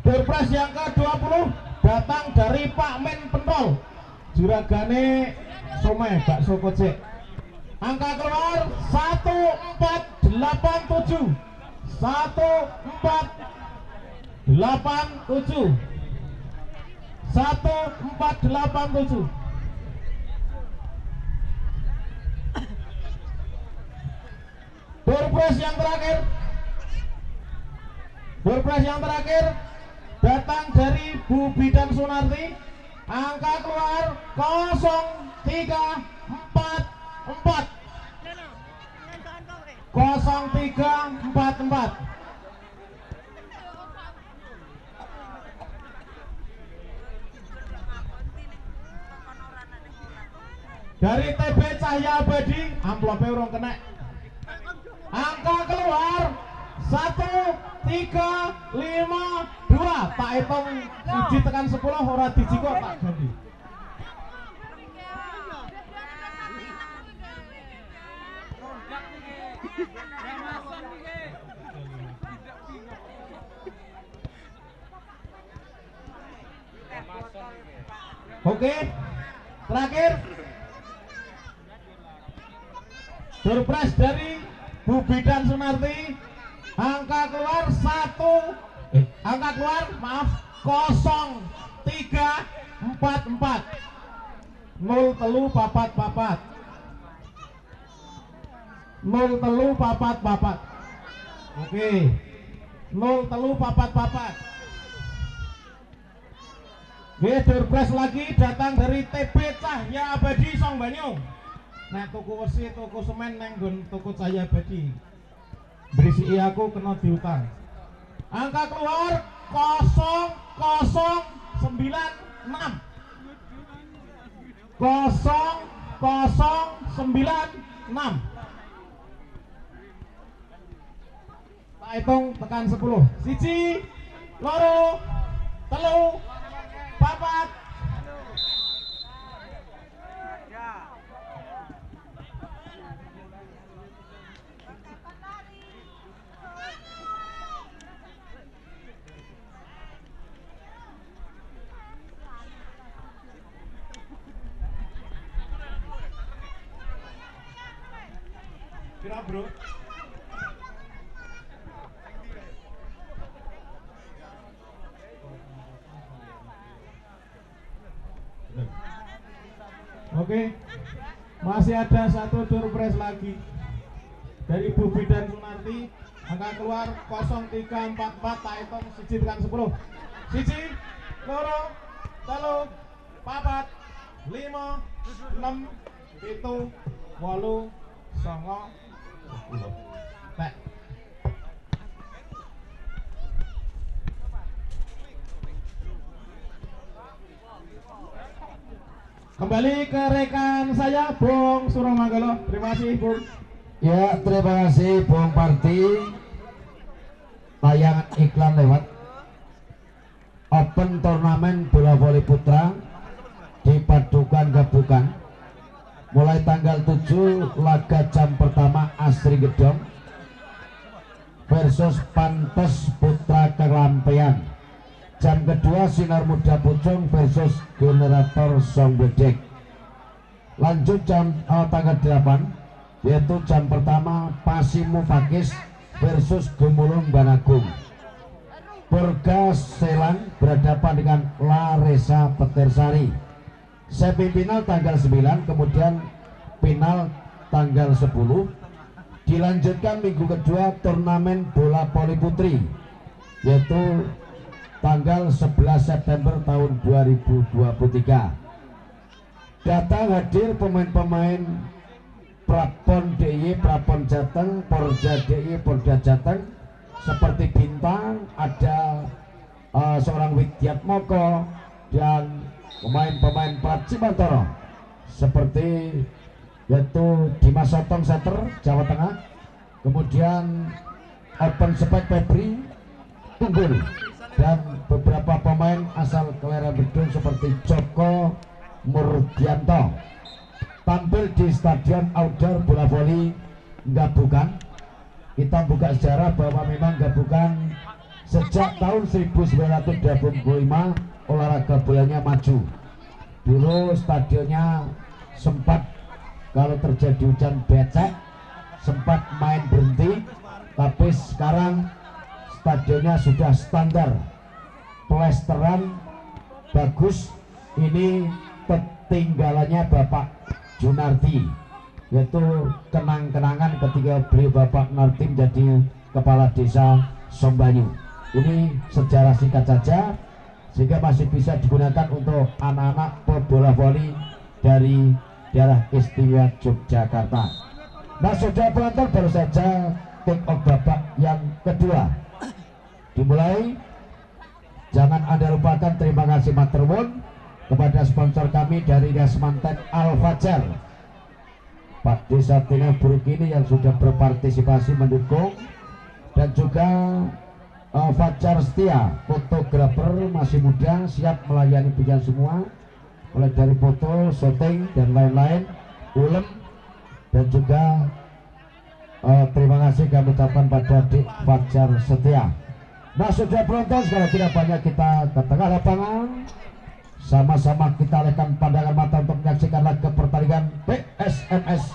Doorprize yang ke-20 datang dari Pak Men Pentol, juragane Somai bakso kocek. Angka keluar 1487. 1487. 1487. Doorprize yang terakhir. Doorprize yang terakhir datang dari Bu Bidan Sunarti. Angka keluar 0344. 0344. Dari TB Cahya Abadi, amplopnya urung kena. Angka keluar 1352. Tak hitung 1 tekan 10 ora dijiko tak ganti. Oke, terakhir Doorprize dari Bu Bidan Sunarti. Angka keluar 0344. 0344. 0344. Oke, 0344. Doorprize lagi datang dari TB Cahya Abadi Song Banyu. Nah, tuku wesi, tuku semen neng gon tuku Cahya Abadi. Berisi aku kena diutang. Angka keluar 0096. 0096. Tak hitung tekan 10. 1, 2, 3, 4. Kira bro. Oke, masih ada satu doorprize lagi dari Bu Bidan Sunarti. Angka keluar 0344. Tak hitung 1 tekan 10. 1, 2, 3, 4, 5, 6, 7, 8, 9, 10. Tek. Kembali ke rekan saya Bung Suromanggolo. Terima kasih Bung. Ya, terima kasih Bung Parti. Tayangan iklan lewat. Open turnamen bola voli putra di Padukan Gabukan. Mulai tanggal 7 laga jam pertama Asri Gedong versus Pantes Putra Kelampian. Jam kedua Sinar Muda Pucung versus Generator Song Bedek. Lanjut jam tanggal 8, yaitu jam pertama Pasimu Pakis versus Gemulung Banagung. Purga Selang berhadapan dengan Laresa Petersari. Semifinal tanggal 9, kemudian final tanggal 10 dilanjutkan minggu kedua turnamen bola voli putri, yaitu tanggal 11 September tahun 2023. Datang hadir pemain-pemain Prapon DIY, Prapon Jateng, Porja DIY, Porja Jateng, seperti bintang ada seorang Widyat Moko dan pemain-pemain Prat Cimantoro seperti yaitu Dimas Sotong Setter Jawa Tengah, kemudian Open Spek Febri Tunggul, dan beberapa pemain asal Kelera Bedung seperti Joko Murdianto tampil di Stadion Outdoor Bola Voli Gabukan. Kita buka sejarah bahwa memang Gabukan sejak tahun 1925 olahraga bolanya maju. Dulu stadionnya sempat kalau terjadi hujan becek, sempat main berhenti, tapi sekarang stadionnya sudah standar, plesteran bagus. Ini ketinggalannya Bapak Junardi, yaitu kenang-kenangan ketika beliau Bapak Narti menjadi kepala desa Sombanyu. Ini sejarah singkat saja sehingga masih bisa digunakan untuk anak-anak pebola voli dari daerah istimewa Yogyakarta. Nah, saudara penonton, baru saja kick off babak yang kedua dimulai. Jangan Anda lupakan terima kasih maturnuwun kepada sponsor kami dari Dasmanten Al Fajar, Pak Desa Tina Burukini yang sudah berpartisipasi mendukung, dan juga Fajar Setia, fotografer masih muda, siap melayani pujian semua, mulai dari foto, syuting dan lain-lain, ulem, dan juga terima kasih kami ucapkan pada Dik Fajar Setia. Nah, sudah penonton, sekarang tidak banyak kita ke tengah lapangan. Sama-sama kita alihkan pandangan mata untuk menyaksikan laga pertandingan PSMS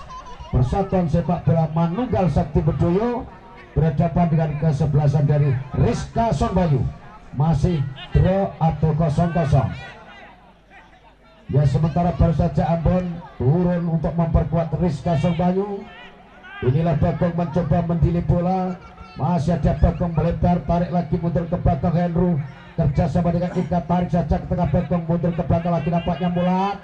Persatuan Sepak Bola Manunggal Sakti Bedoyo berhadapan dengan kesebelasan dari Rizka Sombanyu. Masih draw atau 0-0. Ya, sementara baru saja Ambon turun untuk memperkuat Rizka Sombanyu. Inilah Bagong mencoba mendili bola. Masih ada Bagong melebar, tarik lagi mundur ke belakang Henry. Kerja sama dengan Ika, tarik saja ke tengah Bagong, mundur ke belakang lagi nampaknya Mulat.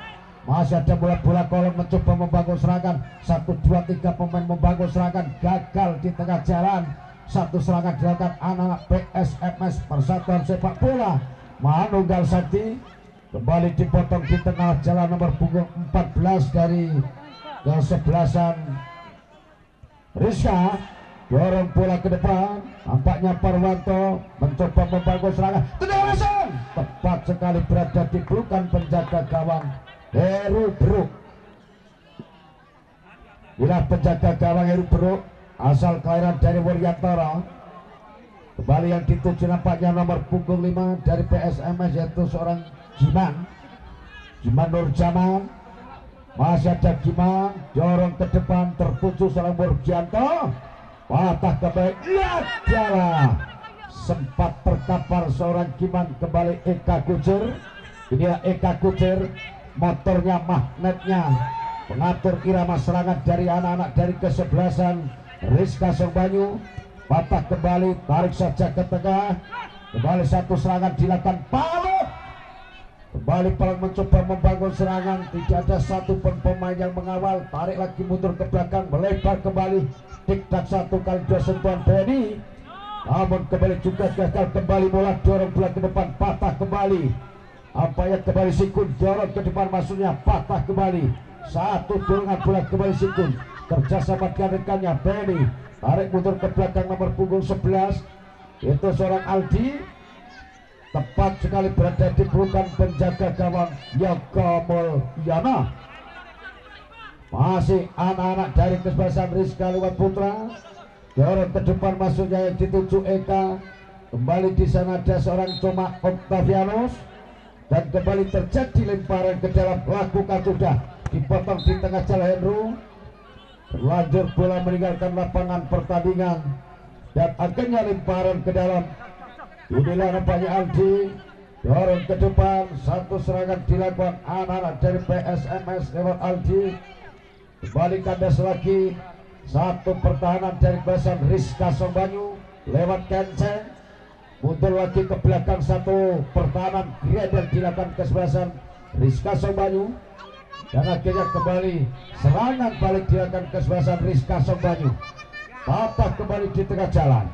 Masih ada Mulat, bola kolong mencoba membangun serangan. 1, 2, 3 pemain membangun serangan, gagal di tengah jalan. Satu serangan dilakukan anak-anak PSMS Persatuan Sepak Bola Manunggal Sakti. Kembali dipotong di tengah jalan nomor punggung 14 dari kesebelasan Rizka. Dorong bola ke depan, nampaknya Parwanto mencoba membangun serangan, tendangan tepat sekali berada di pelukan penjaga gawang Heru Bruk. Inilah penjaga gawang Heru Bruk, asal kelahiran dari Wuryantoro. Kembali yang dituju nampaknya nomor punggung 5 dari PSMS, yaitu seorang Giman Nur Jaman. Masih ada Giman, dorong ke depan, tertuju seorang Murgianto. Patah ke baik, lihat jalan, sempat terkapar seorang Giman. Kembali Eka Kucer. Inilah Eka Kucer, motornya, magnetnya, pengatur irama serangan dari anak-anak dari kesebelasan Rizka Sombanyu. Patah kembali, tarik saja ke tengah, kembali satu serangan dilakukan Palu. Kembali Palu mencoba membangun serangan, tidak ada satu pun pemain yang mengawal, tarik lagi mundur ke belakang, melebar kembali. Tik-tak 1 kali 2 sentuhan Benny, namun kembali juga gagal. Kembali bola dorong bola ke depan, patah kembali. Ampaya kembali Sikun, dorong ke depan, maksudnya patah kembali. Satu dorongan bola kembali Sikun, kerjasama dengan rekannya Benny, tarik mundur ke belakang nomor punggung 11, itu seorang Aldi. Tepat sekali berada di pelukan penjaga gawang Yoga Mulyana. Masih anak-anak dari kesebelasan Rizka lewat Putra, dorong ke depan, masuknya yang dituju Eka. Kembali di sana ada seorang Coma Octavianus, dan kembali terjadi lemparan ke dalam, lakukan sudah dipotong di tengah jalan Henry. Terlanjur bola meninggalkan lapangan pertandingan dan akhirnya lemparan ke dalam. Inilah nampaknya Aldi, dorong ke depan, satu serangan dilakukan anak-anak dari PSMS lewat Aldi. Kembali kandas lagi, Satu pertahanan dari basan Rizka Sombanyu lewat kenceng, mundur lagi ke belakang. Satu pertahanan Grendel dilakukan kesebelasan Rizka Sombanyu, dan akhirnya kembali serangan balik dilakukan kesebelasan Rizka Sombanyu. Patah kembali di tengah jalan,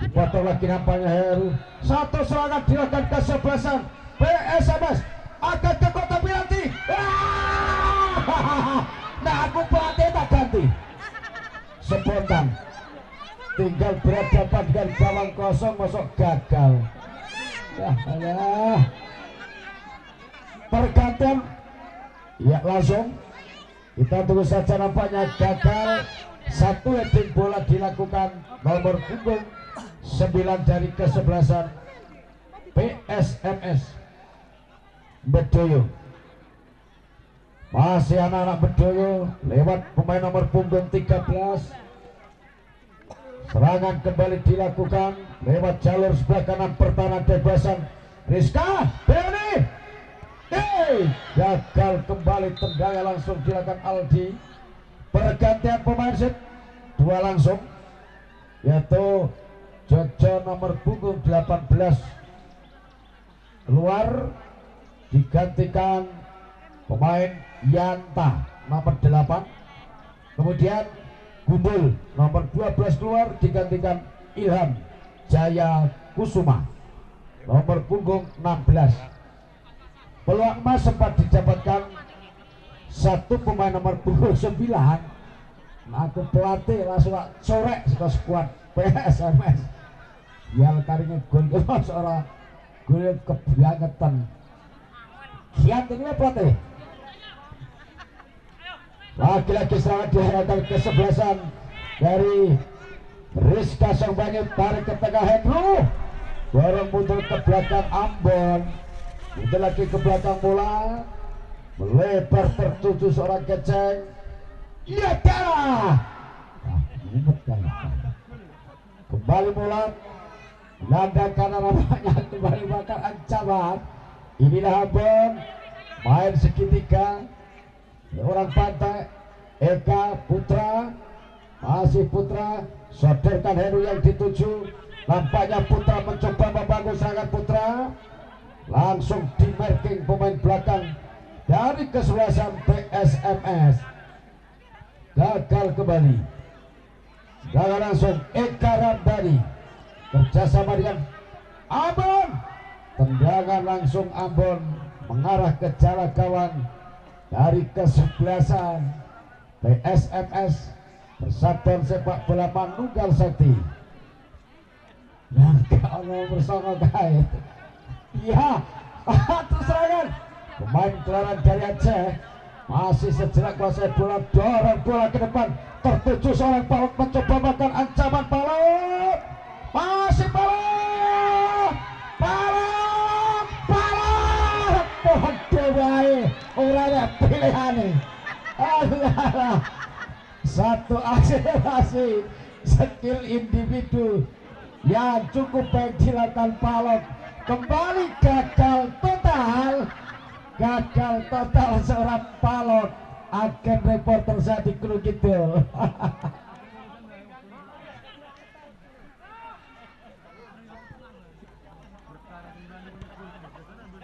dipotong lagi nampaknya Heru. Satu serangan dilakukan kesebelasan PSMS akan ke kotak penalti. Nah, aku pelatih tak ganti spontan, tinggal berhadapan dengan gawang kosong, masuk gagal. Pergantian ya, langsung kita tunggu saja. Nampaknya gagal. Satu heading bola dilakukan nomor punggung 9 dari kesebelasan PSMS Bedoyo. Masih anak-anak Bedoyo lewat pemain nomor punggung 13. Serangan kembali dilakukan lewat jalur sebelah kanan pertahanan bebasan Rizka Beni. Gagal kembali, tendangan langsung dilakukan Aldi. Pergantian pemain set dua langsung, yaitu Jojo nomor punggung 18 keluar, digantikan pemain Yanta nomor 8. Kemudian Gundul nomor 12 keluar, digantikan Ilham Jaya Kusuma nomor punggung 16. Peluang emas sempat didapatkan satu pemain nomor punggung 9. Aku pelatih langsung corek ke skuad PSMS. Ya karinya gol seorang gol kebangetan. Siap ini pelatih. Lagi-lagi serangan diharapkan kesebelasan dari Rizka Sombanyu, tarik ke tengah Hendro, dorong mundur ke belakang Ambon, mundur lagi ke belakang bola, melebar tertuju seorang keceng. Iya dah. Kembali bola landang kanan, nampaknya kembali bakal ancaman. Inilah Ambon main segitiga. Orang pantai Eka Putra, masih Putra, sodorkan Heru yang dituju. Nampaknya Putra mencoba membangun serangan Putra, langsung di marking pemain belakang dari kesebelasan PSMS. Gagal kembali. Gagal langsung Eka Ramdhani kerjasama dengan Ambon. Tendangan langsung Ambon mengarah ke jalan kawan dari kesebelasan PSMS Persatuan Sepak Bola Manunggal Sakti. Yang kalau bersama kait, ya, satu serangan pemain keluaran dari Aceh masih sejenak kuasai bola, dorong bola ke depan, tertuju seorang Palok, mencoba makan ancaman Palok, masih Palok, pohon dewae orangnya pilihan nih. Satu akselerasi skill individu yang cukup baik dilakukan Palok, kembali gagal total seorang Palok. Agen reporter saya di Kru Kidul.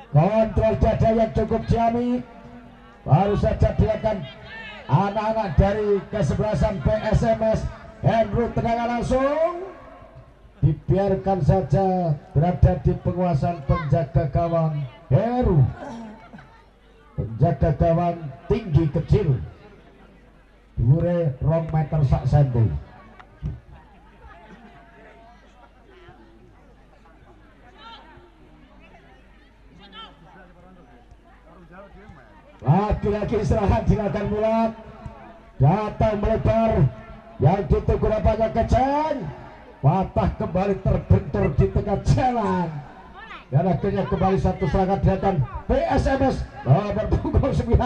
Kontrol dada yang cukup ciamik baru saja dilakukan anak-anak dari kesebelasan PSMS. Hendro tendangan langsung dibiarkan saja berada di penguasaan penjaga gawang Heru. Penjaga gawang tinggi kecil, dhuwure 2 meter sak senti. Lagi-lagi serangan dilakukan Mulat, datang melebar, yang ditunggu nampaknya keceng, patah kembali terbentur di tengah jalan, dan akhirnya kembali satu serangan dilakukan PSMS nomor punggung 9.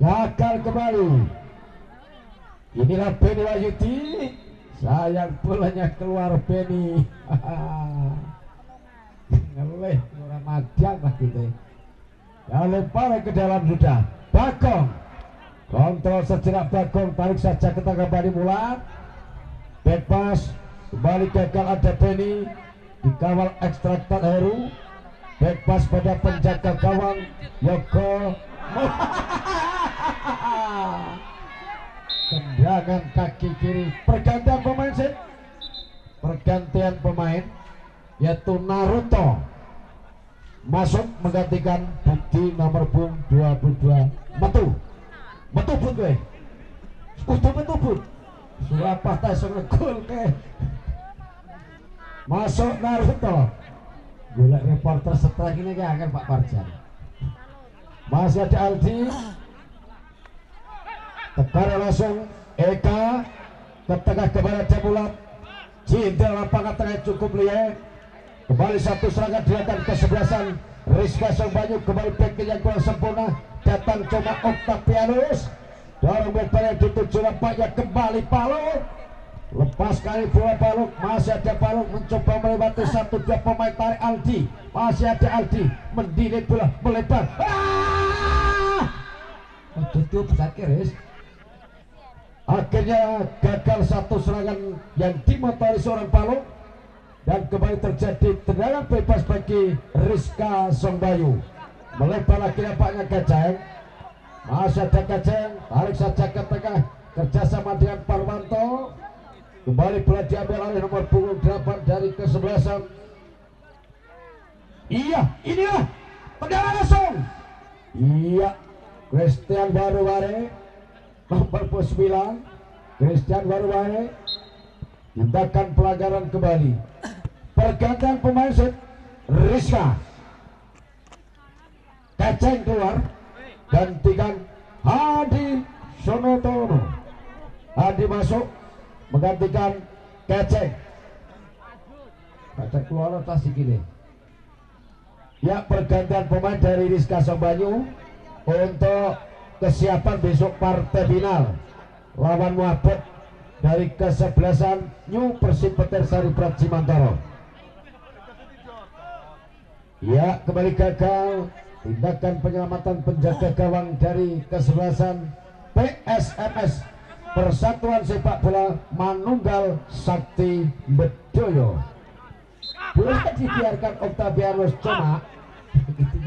Gagal kembali. Inilah Beni Wahyudi. Sayang bolanya keluar Beni. Ngeleh orang Madang lah gitu. Ya lempar ke dalam sudah. Bagong kontrol sejenak, Bagong tarik saja ke tengah kembali Mulan. Back pass kembali gagal, ada Benny dikawal ekstraktor Heru. Back pass pada penjaga gawang Yoko. Tendangan kaki kiri. Pergantian pemain sih. Pergantian pemain yaitu Naruto masuk menggantikan Bukti nomor punggung 22. Metu pun gue udah metu pun Surapah tasuk ngegol ke masuk Naruto. Gula reporter setelah ini akan Pak Parjan. Masih ada Aldi, tekan langsung Eka ke tengah kepada Jabulat. Cinta lapangan tengah cukup lihat. Kembali satu serangan dilakukan kesebelasan Rizka Sombanyu, kembali backing yang kurang sempurna. Datang coba Octavianus, dorong bola yang dituju nampaknya kembali Paluk. Lepas kali bola Paluk, masih ada Paluk mencoba melewati satu dua pemain, tarik Aldi, masih ada Aldi mendidik bola melebar. Tutup sakit Riz. Akhirnya gagal satu serangan yang dimotori seorang Paluk. Dan kembali terjadi tendangan bebas bagi Rizka Sombanyu. Melebar lagi nampaknya Gajeng. Masih ada Gajeng, tarik saja ke tengah kerjasama dengan Parwanto. Kembali bola diambil oleh nomor punggung 8 dari kesebelasan. Iya, inilah tendangan langsung. Iya, Christian Waruware nomor 9. Christian Waruware tindakan pelanggaran kembali. Pergantian pemain set. Rizka Gajeng keluar, gantikan Hadi Sonotono. Hadi masuk menggantikan Gajeng. Gajeng keluar atas gini. Ya, pergantian pemain dari Rizka Sombanyu untuk kesiapan besok partai final lawan Muhabbet dari kesebelasan New Persib Petersari Prat Cimantoro. Ya, kembali gagal tindakan penyelamatan penjaga gawang dari kesebelasan PSMS Persatuan Sepak Bola Manunggal Sakti Bedoyo. Bola dibiarkan Octavianus cuma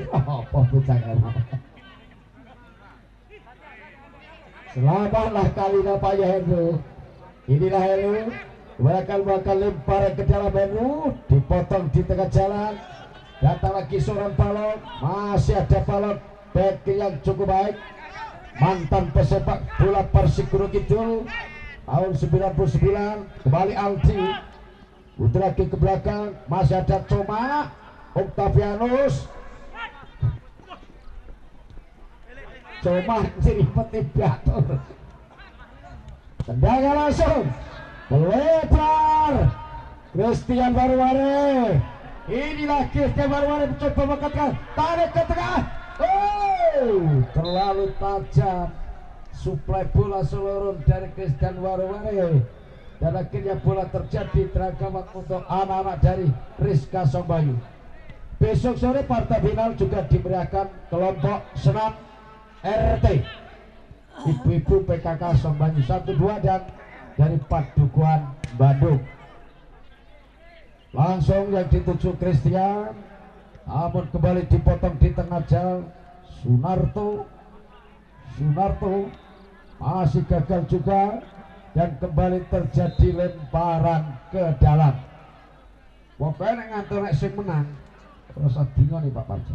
apa bujangan. Selamatlah kali nampaknya Hendro. Inilah Heru, bakal lempar ke dalam Heru, dipotong di tengah jalan. Datang lagi seorang Palok, masih ada Palok, back yang cukup baik. Mantan pesepak bola Persik Gunung Kidul tahun 99. Kembali Aldi, putar lagi ke belakang, masih ada Coma, Octavianus. Coma jadi peti batur. Tendangan langsung melebar Christian Waruware. Inilah Christian Waruware mencoba mengangkatkan, tarik ke tengah. Terlalu tajam suplai bola seluruh dari Christian Waruware. Dan akhirnya bola terjadi terangkapan untuk anak-anak dari Rizka Sombanyu. Besok sore partai final juga dimeriahkan kelompok senam RT ibu-ibu PKK Sombanyu 1-2 dan dari Padukuhan Bandung. Langsung yang dituju Christian, namun kembali dipotong di tengah jalan. Sunarto masih gagal juga dan kembali terjadi lemparan ke dalam. Pokoknya ngantor nek sing menang rasa bingung nih Pak Parti.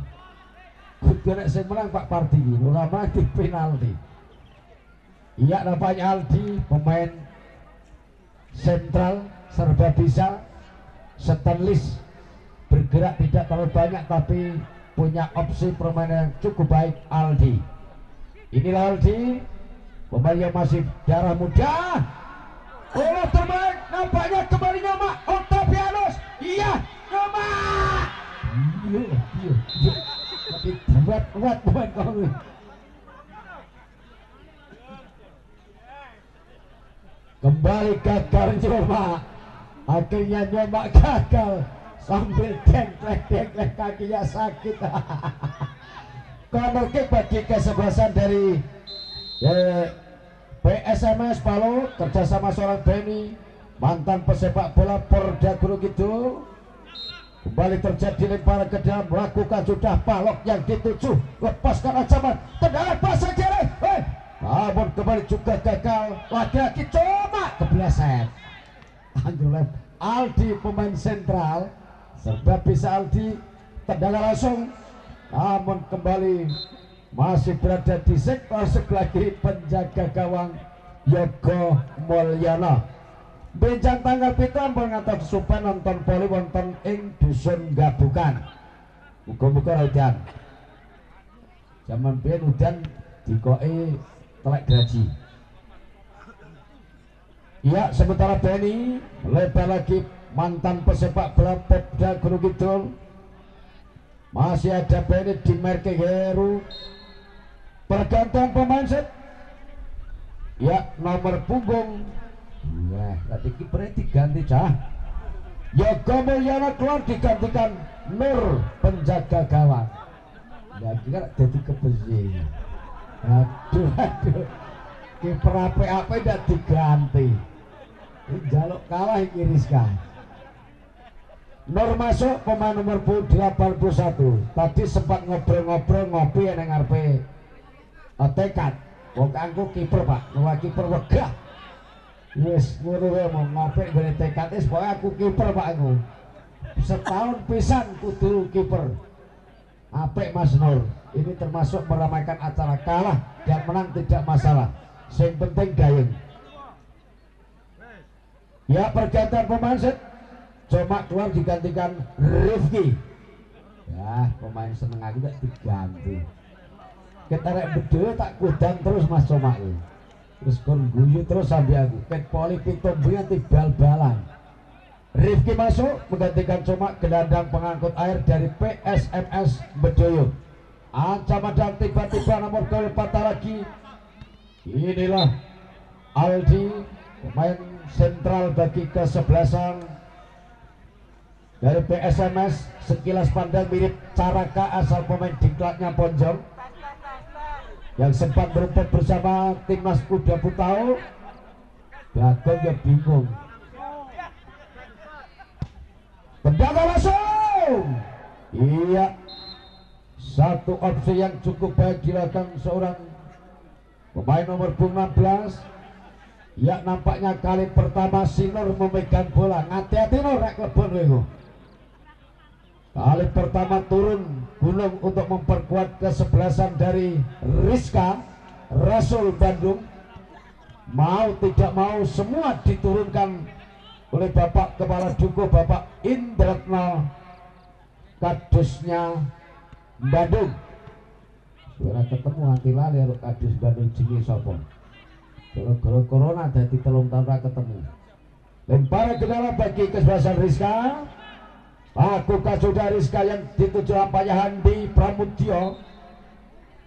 Kudu nek sing menang Pak Parti iki ora mati penalti. Iya, nampaknya Aldi pemain sentral serba bisa. Stainless bergerak tidak terlalu banyak tapi punya opsi permainan yang cukup baik. Aldi, inilah Aldi, pemain yang masih darah muda. Bola terbaik nampaknya kembali Nyoma Octavianus. Iya, Nyoma. Iya. Tapi kuat pemain kami. Kembali gagal Nyoma. Akhirnya Nyoma gagal sambil dengklek kakinya sakit. Corner kick bagi kesebelasan dari PSMS Palu kerjasama seorang Benny, mantan pesepak bola Porda Gunung Kidul. Kembali terjadi lemparan ke dalam, melakukan sudah Palok yang dituju, lepaskan ancaman, tendangan pasang kiri, namun kembali juga gagal, lagi-lagi cuma kebelasan. Anggulem Aldi pemain sentral, serba bisa Aldi, tendangan langsung, namun kembali masih berada di sektor sebelah kiri penjaga gawang Yogo Mulyana. Benjang tanggal pita mengantar supan nonton poli wonten ing dusun Gabukan. Muga-muga udan. Zaman biyen udan dikoki telek gaji. Iya, sementara Benny lebar lagi mantan pesepak bola Porda Gunung Kidul. Masih ada Benny di Merke Heru. Pergantian pemain set. Ya, nomor punggung. Wah, tadi kipernya diganti cah. Yogo Mulyana keluar digantikan Nur penjaga gawang. Ya kira jadi kebesi. Aduh. Kiper apa udah diganti. Jaluk kalah Iriska. Nur masuk pemain nomor 81. Tadi sempat ngobrol-ngobrol ngopi yang ngarepe tekad. Wong aku kiper Pak, nuwa kiper wegah. Yes, ngono wae mau ngopek ngene tekad wis pokoke aku kiper Pak aku. Setahun pisan kudu kiper. Apik Mas Nur. Ini termasuk meramaikan acara, kalah dan menang tidak masalah. Sing penting gayeng. Ya, pergantian pemain set. Cuma keluar digantikan Rifki. Ya, pemain seneng aku tak diganti. Kita rek bedul tak kudang terus Mas Coma ini. Terus kon guyu terus sambil aku ket poli pitombu nanti bal-balan. Rifki masuk menggantikan Coma, gelandang pengangkut air dari PSMS Bedoyo. Ancaman dan tiba-tiba nomor gol patah lagi. Inilah Aldi, pemain sentral bagi kesebelasan dari PSMS. Sekilas pandang mirip Caraka asal pemain diklatnya Ponjong yang sempat berumpet bersama timnas Kuda Putau. Bagong ya bingung. Tendangan langsung. Iya, satu opsi yang cukup baik dilakukan seorang pemain nomor 16. Ya, nampaknya kali pertama Sinur memegang bola. Hati-hati Nur rek lebon kowe. Kali pertama turun gunung untuk memperkuat kesebelasan dari Rizka Rasul Bandung. Mau tidak mau semua diturunkan oleh Bapak Kepala Duku Bapak Indratno kadusnya Bandung. Suara ketemu anti lali kadus Bandung jenenge sapa? Gara-gara corona dadi 3 tahun ra ketemu. Lemparan ke dalam bagi kesebelasan Rizka. Lakukan sudah Rizka yang dituju nampaknya Handi Pramudyo.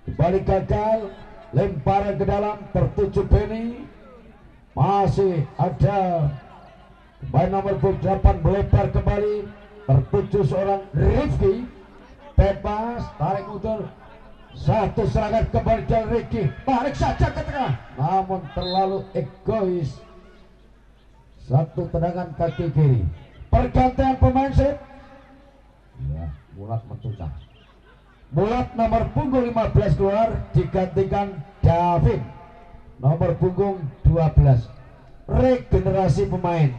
Kembali gagal. Lemparan ke dalam tertuju Benny. Masih ada pemain nomor 8 melebar kembali tertuju seorang Rifki. Bebas, tarik mundur. Satu serangan kembali dari Rifki. Tarik saja ke tengah. Namun terlalu egois. Satu tendangan kaki kiri. Pergantian pemain set. Ya, Mulat mencucah. Mulat nomor punggung 15 keluar digantikan Davin nomor punggung 12. Regenerasi pemain.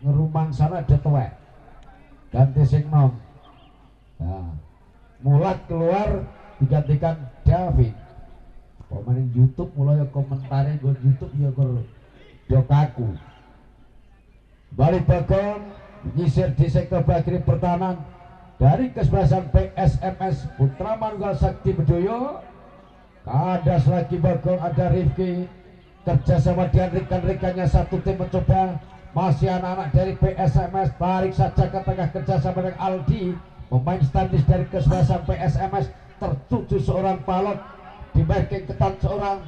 Ngerumang sana ada tuwek. Ganti sing nom. Nah, Mulat keluar digantikan Davin. Pemain YouTube mulai komentari gue YouTube ya dokaku. Balik Bagong menyisir di sektor kiri pertahanan dari kesebelasan PSMS Putra Manunggal Sakti Bedoyo. Kadas lagi Bagong, ada Rifki kerjasama dengan rekan-rekannya, satu tim mencoba. Masih anak-anak dari PSMS, tarik saja ke tengah kerjasama dengan Aldi, pemain standis dari kesebelasan PSMS. Tertuju seorang Palot, di backing ketat seorang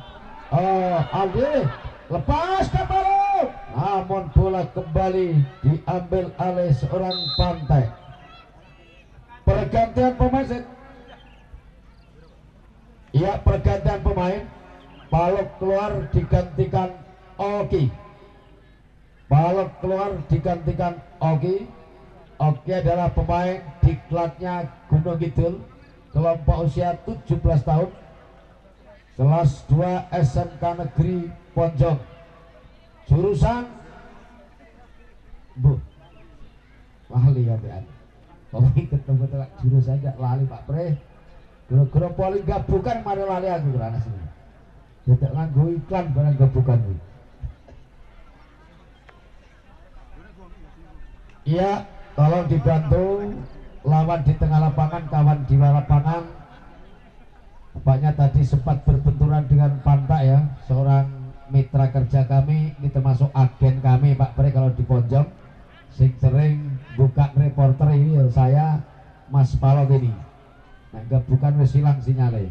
Aldi, lepas ke Palot, namun bola kembali diambil oleh seorang Pantai. pergantian pemain. Iya, pergantian pemain. Balok keluar digantikan Oki. Balok keluar digantikan Oki. Oki adalah pemain diklatnya Gunung Kidul, kelompok usia 17 tahun, kelas 2 SMK Negeri Ponjong, jurusan lali kan. Oke, ketemu telak jurusan aja lali Pak Pre. Guru-guru poli gabungan mari lali aku kerana sini. Tidak nganggo iklan barang gabungan ini. Iya, tolong dibantu lawan di tengah lapangan, kawan di luar lapangan. Nampaknya tadi sempat berbenturan dengan Panta ya, seorang mitra kerja kami, ini termasuk agen kami Pak Pre kalau di Ponjong. Sing sering buka reporter ini ya saya, Mas Palok ini. Nah, bukan wis hilang sinyalnya.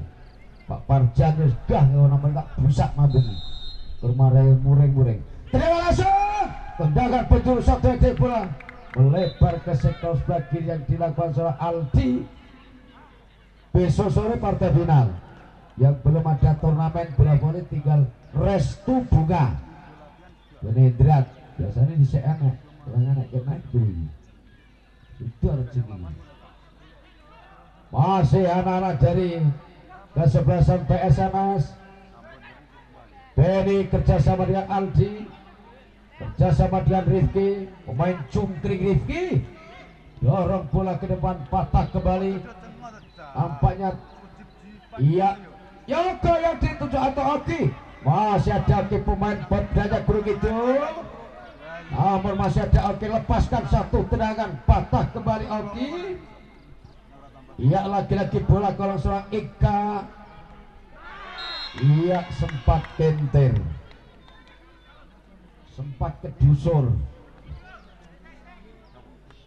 Pak Parjan wis gah kalau namanya tak busak mabung. Kemarin muring-muring. Terima kasih. Tendangan penjuru satu bola melebar ke sektor sebelah kiri yang dilakukan oleh Aldi. Besok sore partai final yang belum ada turnamen bola voli, tinggal restu bunga. Benedrat biasanya di CN orang anak naik dulu. Itu harus ini. Masih anak-anak dari kesebelasan PSMS. Benny kerjasama dengan Aldi, kerjasama dengan Rifki, pemain cungkring Rifki. Dorong bola ke depan, patah kembali. Nampaknya iya, Yoko yang dituju atau Oki. Masih ada Oki, pemain berdaya Gunung Kidul. Namun masih ada Oki, lepaskan satu tendangan, patah kembali Oki. Iya, lagi-lagi bola kolong seorang Ika. Iya, sempat kentir, sempat kedusur.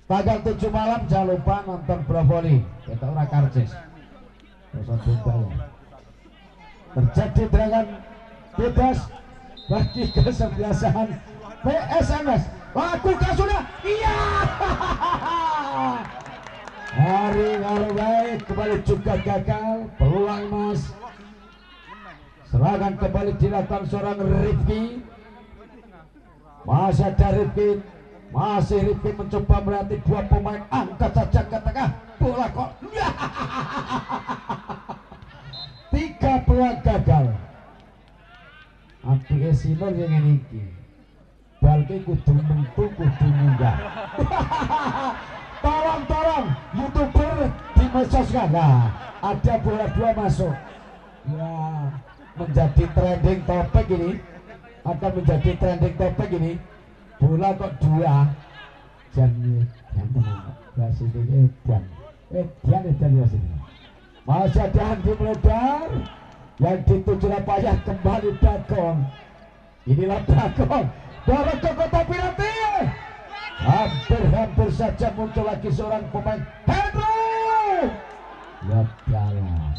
Tanggal 7 malam jangan lupa nonton bola voli. Kita ora karcis. Terjadi serangan bebas bagi kesebelasan PSMS. Lakukan sudah. Iya. Hari kalau baik kembali juga gagal, peluang emas. Serangan kembali dilakukan seorang Rifki. Masih ada Rifki. Masih Rifki mencoba melatih dua pemain, angkat saja ke tengah, bola kok 3 peluang gagal. Api esinor yang ini balki kudu mentu kudu munggah. Tolong YouTuber di medsos kan. Nah, ada bola 2 masuk ya, menjadi trending topik ini, akan menjadi trending topik ini. Bola kok 2 jangan sini masih ada Andi melebar yang dituju payah kembali Bagong. Inilah Bagong dorong ke kotak penalti. Hampir saja muncul lagi seorang pemain Hendro. Lihat jalan.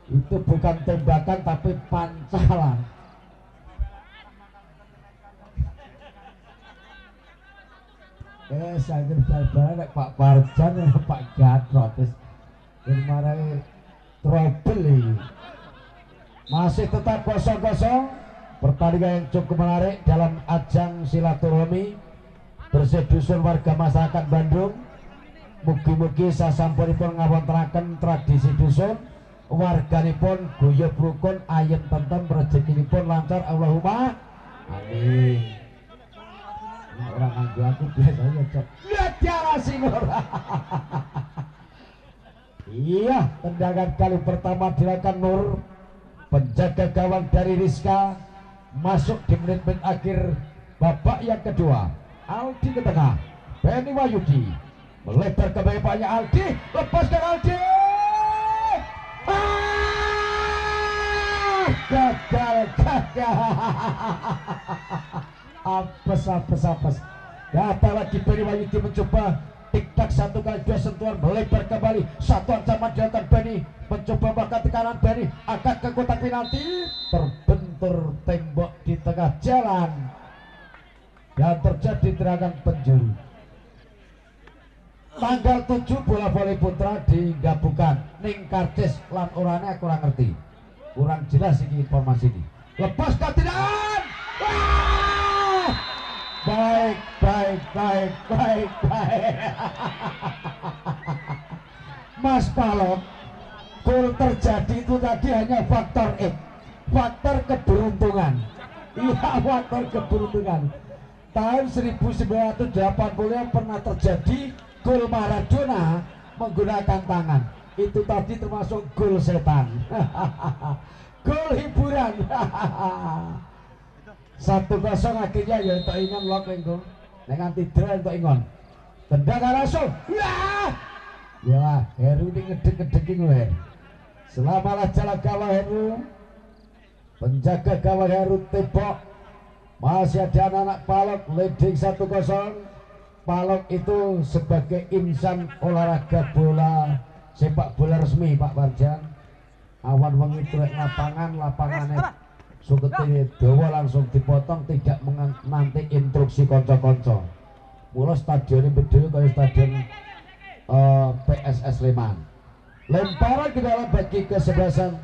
Itu bukan tembakan tapi pancalan. Saya balik Pak Parjan dan Pak Gatot kemarin trouble ini. Masih tetap 0-0. Pertandingan yang cukup menarik dalam ajang silaturahmi bersih dusun warga masyarakat Bandung. Mugi-mugi sasampunipun ngawontenaken tradisi dusun, warganipun guyub rukun, ayem tentrem, rezekinipun lancar, Allahumma amin. Orang anggo aku biasanya cok lihat Tiara Sinur. Iya, tendangan kali pertama dilakukan Nur, penjaga gawang dari Rizka, masuk di menit-menit akhir babak yang kedua. Aldi ke tengah, Benny Wahyudi melebar ke bawahnya Aldi, lepaskan Aldi. Gagal. Apes. Data lagi Benny Wahyudi mencoba tik-tak 1x2 sentuhan, melebar kembali, satu ancaman dilakukan Benny, mencoba bahkan tekanan Benny akan ke kotak penalti, terbentur tembok di tengah jalan dan terjadi serangan penjuru. tanggal 7 bola voli putra digabungkan ning karcis lan orane kurang ngerti, kurang jelas ini informasi ini. Lepas katidan, baik. Mas Palok, gol terjadi itu tadi hanya faktor X, faktor keberuntungan. Iya, faktor keberuntungan. Tahun 1980 yang pernah terjadi gol Maradona menggunakan tangan. Itu tadi termasuk gol setan. Gol hiburan. 1-0 akhirnya ya untuk ingon lock itu. Dengan tidak untuk ingon. Tendangan langsung. Ya, Heru ini ngedek-ngedekin loh. Selamalah jalan kalau Heru. Penjaga gawang Heru tembok. Masih ada anak-anak Palok leading 1-0. Palok itu sebagai insan olahraga bola sepak bola resmi Pak Warjan. Awan wengi trek lapangannya suketine dawa langsung dipotong, tidak menanti instruksi konco-konco. Mula stadion Bedoyo kaya stadion PSS Sleman. Lemparan ke dalam bagi kesebelasan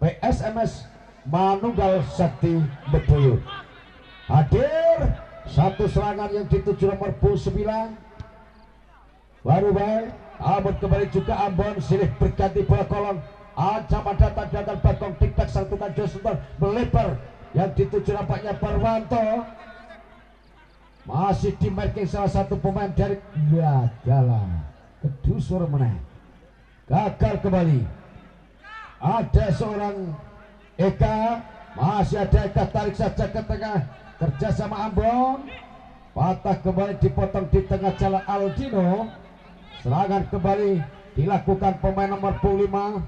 PSMS Manunggal Sakti Bedoyo. Hadir satu serangan yang dituju nomor 9. Baru baik Ambon kembali juga Ambon silih berganti bola kolong. Ancaman datang Bagong tiktak sangkutan Josunton melebar yang dituju nampaknya Barwanto. Masih di marking salah satu pemain dari Gala. Kedusur menang. Gagal kembali. Ada seorang Eka, masih ada Eka tarik saja ke tengah. Kerjasama Ambon. Patah kembali dipotong di tengah jalan Aldino. Serangan kembali dilakukan pemain nomor 5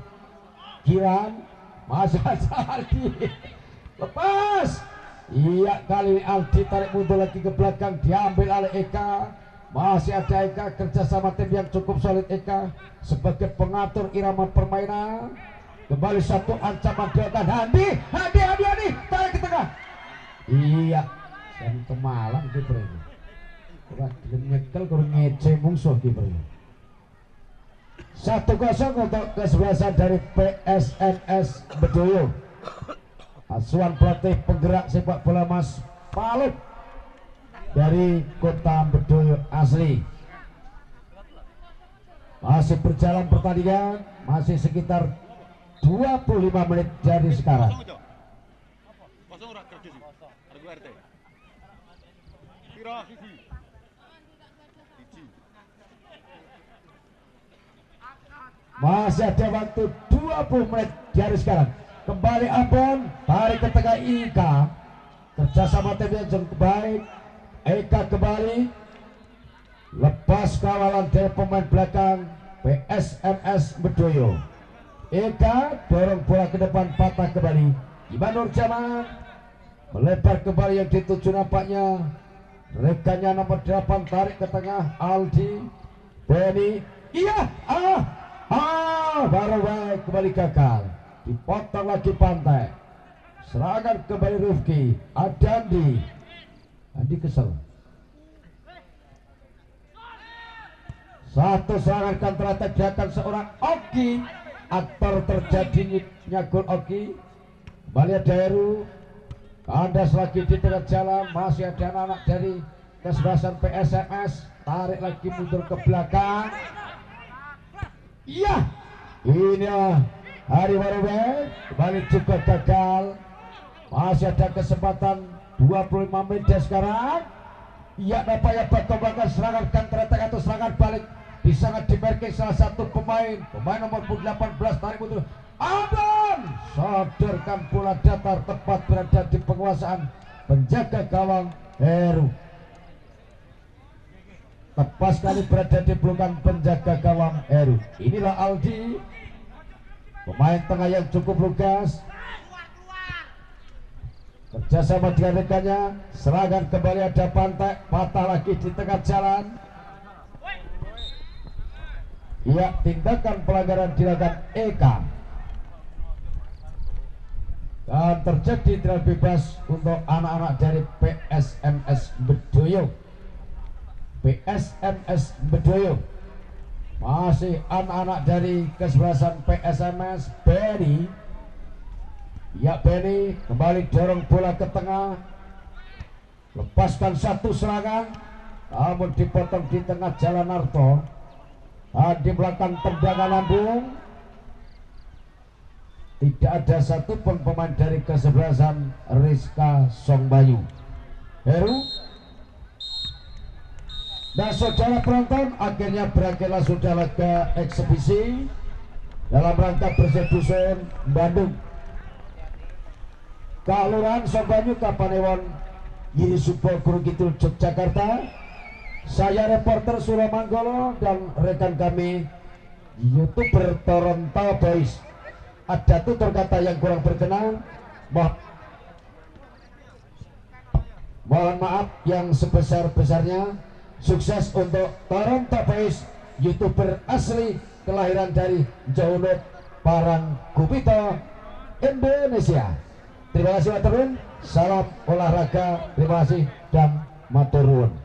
Kiran. Masih ada Aldi. Lepas. Iya, kali ini Aldi tarik mundur lagi ke belakang, diambil oleh Eka. Masih ada Eka, kerjasama tim yang cukup solid Eka sebagai pengatur irama permainan. Kembali satu ancaman dilakukan Handi, tarik ke tengah. Iya, dan kemalang kiper ini. Kurang nyekel, kurang ngece mungsuh kiper ini. 1-0 untuk kesebelasan dari PSMS Bedoyo. Asuhan pelatih penggerak sepak bola Mas Paluk dari kota Bedoyo asli. Masih berjalan pertandingan, masih sekitar 25 menit dari sekarang. Masih ada waktu 20 menit dari sekarang. Kembali Ambon, tarik ke tengah Ika. Kerjasama tim yang baik. Eka kembali. Lepas kawalan dari pemain belakang PSMS Bedoyo. Eka dorong bola ke depan, patah kembali. Iman Nurjaman melebar kembali yang dituju nampaknya rekannya nomor 8, tarik ke tengah Aldi Benny. Iya, baru baik kembali gagal. Dipotong lagi pantai. Serangan kembali Rifki. Andi kesel. Satu serangan counter attack dilakukan seorang Oki. Aktor terjadinya gol Oki. Kembali ada Heru. Kandas lagi di tengah jalan. Masih ada anak dari kesebelasan PSMS. Tarik lagi mundur ke belakang. Iya, ini Hari Warobe kembali juga gagal. Masih ada kesempatan 25 menit sekarang. Iya, nampaknya bakal serangan counter attack atau serangan balik di sangat dimarking salah satu pemain nomor 18, tarik mundur. Ambon sodorkan bola datar tepat berada di penguasaan penjaga gawang Heru. Tepat sekali berada di pelukan penjaga gawang Heru. Inilah Aldi, pemain tengah yang cukup lugas. Kerjasama dengan rekannya. Serangan kembali ada pantai, patah lagi di tengah jalan. Ya, tindakan pelanggaran dilakukan Eka. Dan terjadi tendangan bebas untuk anak-anak dari PSMS Bedoyo. PSMS Bedoyo. Masih anak-anak dari kesebelasan PSMS. Benny, ya Benny kembali dorong bola ke tengah, lepaskan satu serangan, namun dipotong di tengah jalan Narto. Di belakang tendangan lambung. Tidak ada satupun pemain dari kesebelasan Rizka Songbayu. Heru. Nah saudara penonton, akhirnya berakhirlah sudah laga eksebisi dalam rangka Persib Dusun Bandung Kelurahan Songbanyu Kapanewon Giri Subo Gunung Kidul Yogyakarta. Saya reporter Suramanggolo dan rekan kami YouTuber Toronto Boys. Ada tutur kata yang kurang berkenan, mohon maaf yang sebesar-besarnya. Sukses untuk Toronto Boys, YouTuber asli kelahiran dari Jaunut Parangkupito, Indonesia. Terima kasih matur nuwun, salam olahraga, terima kasih dan matur nuwun.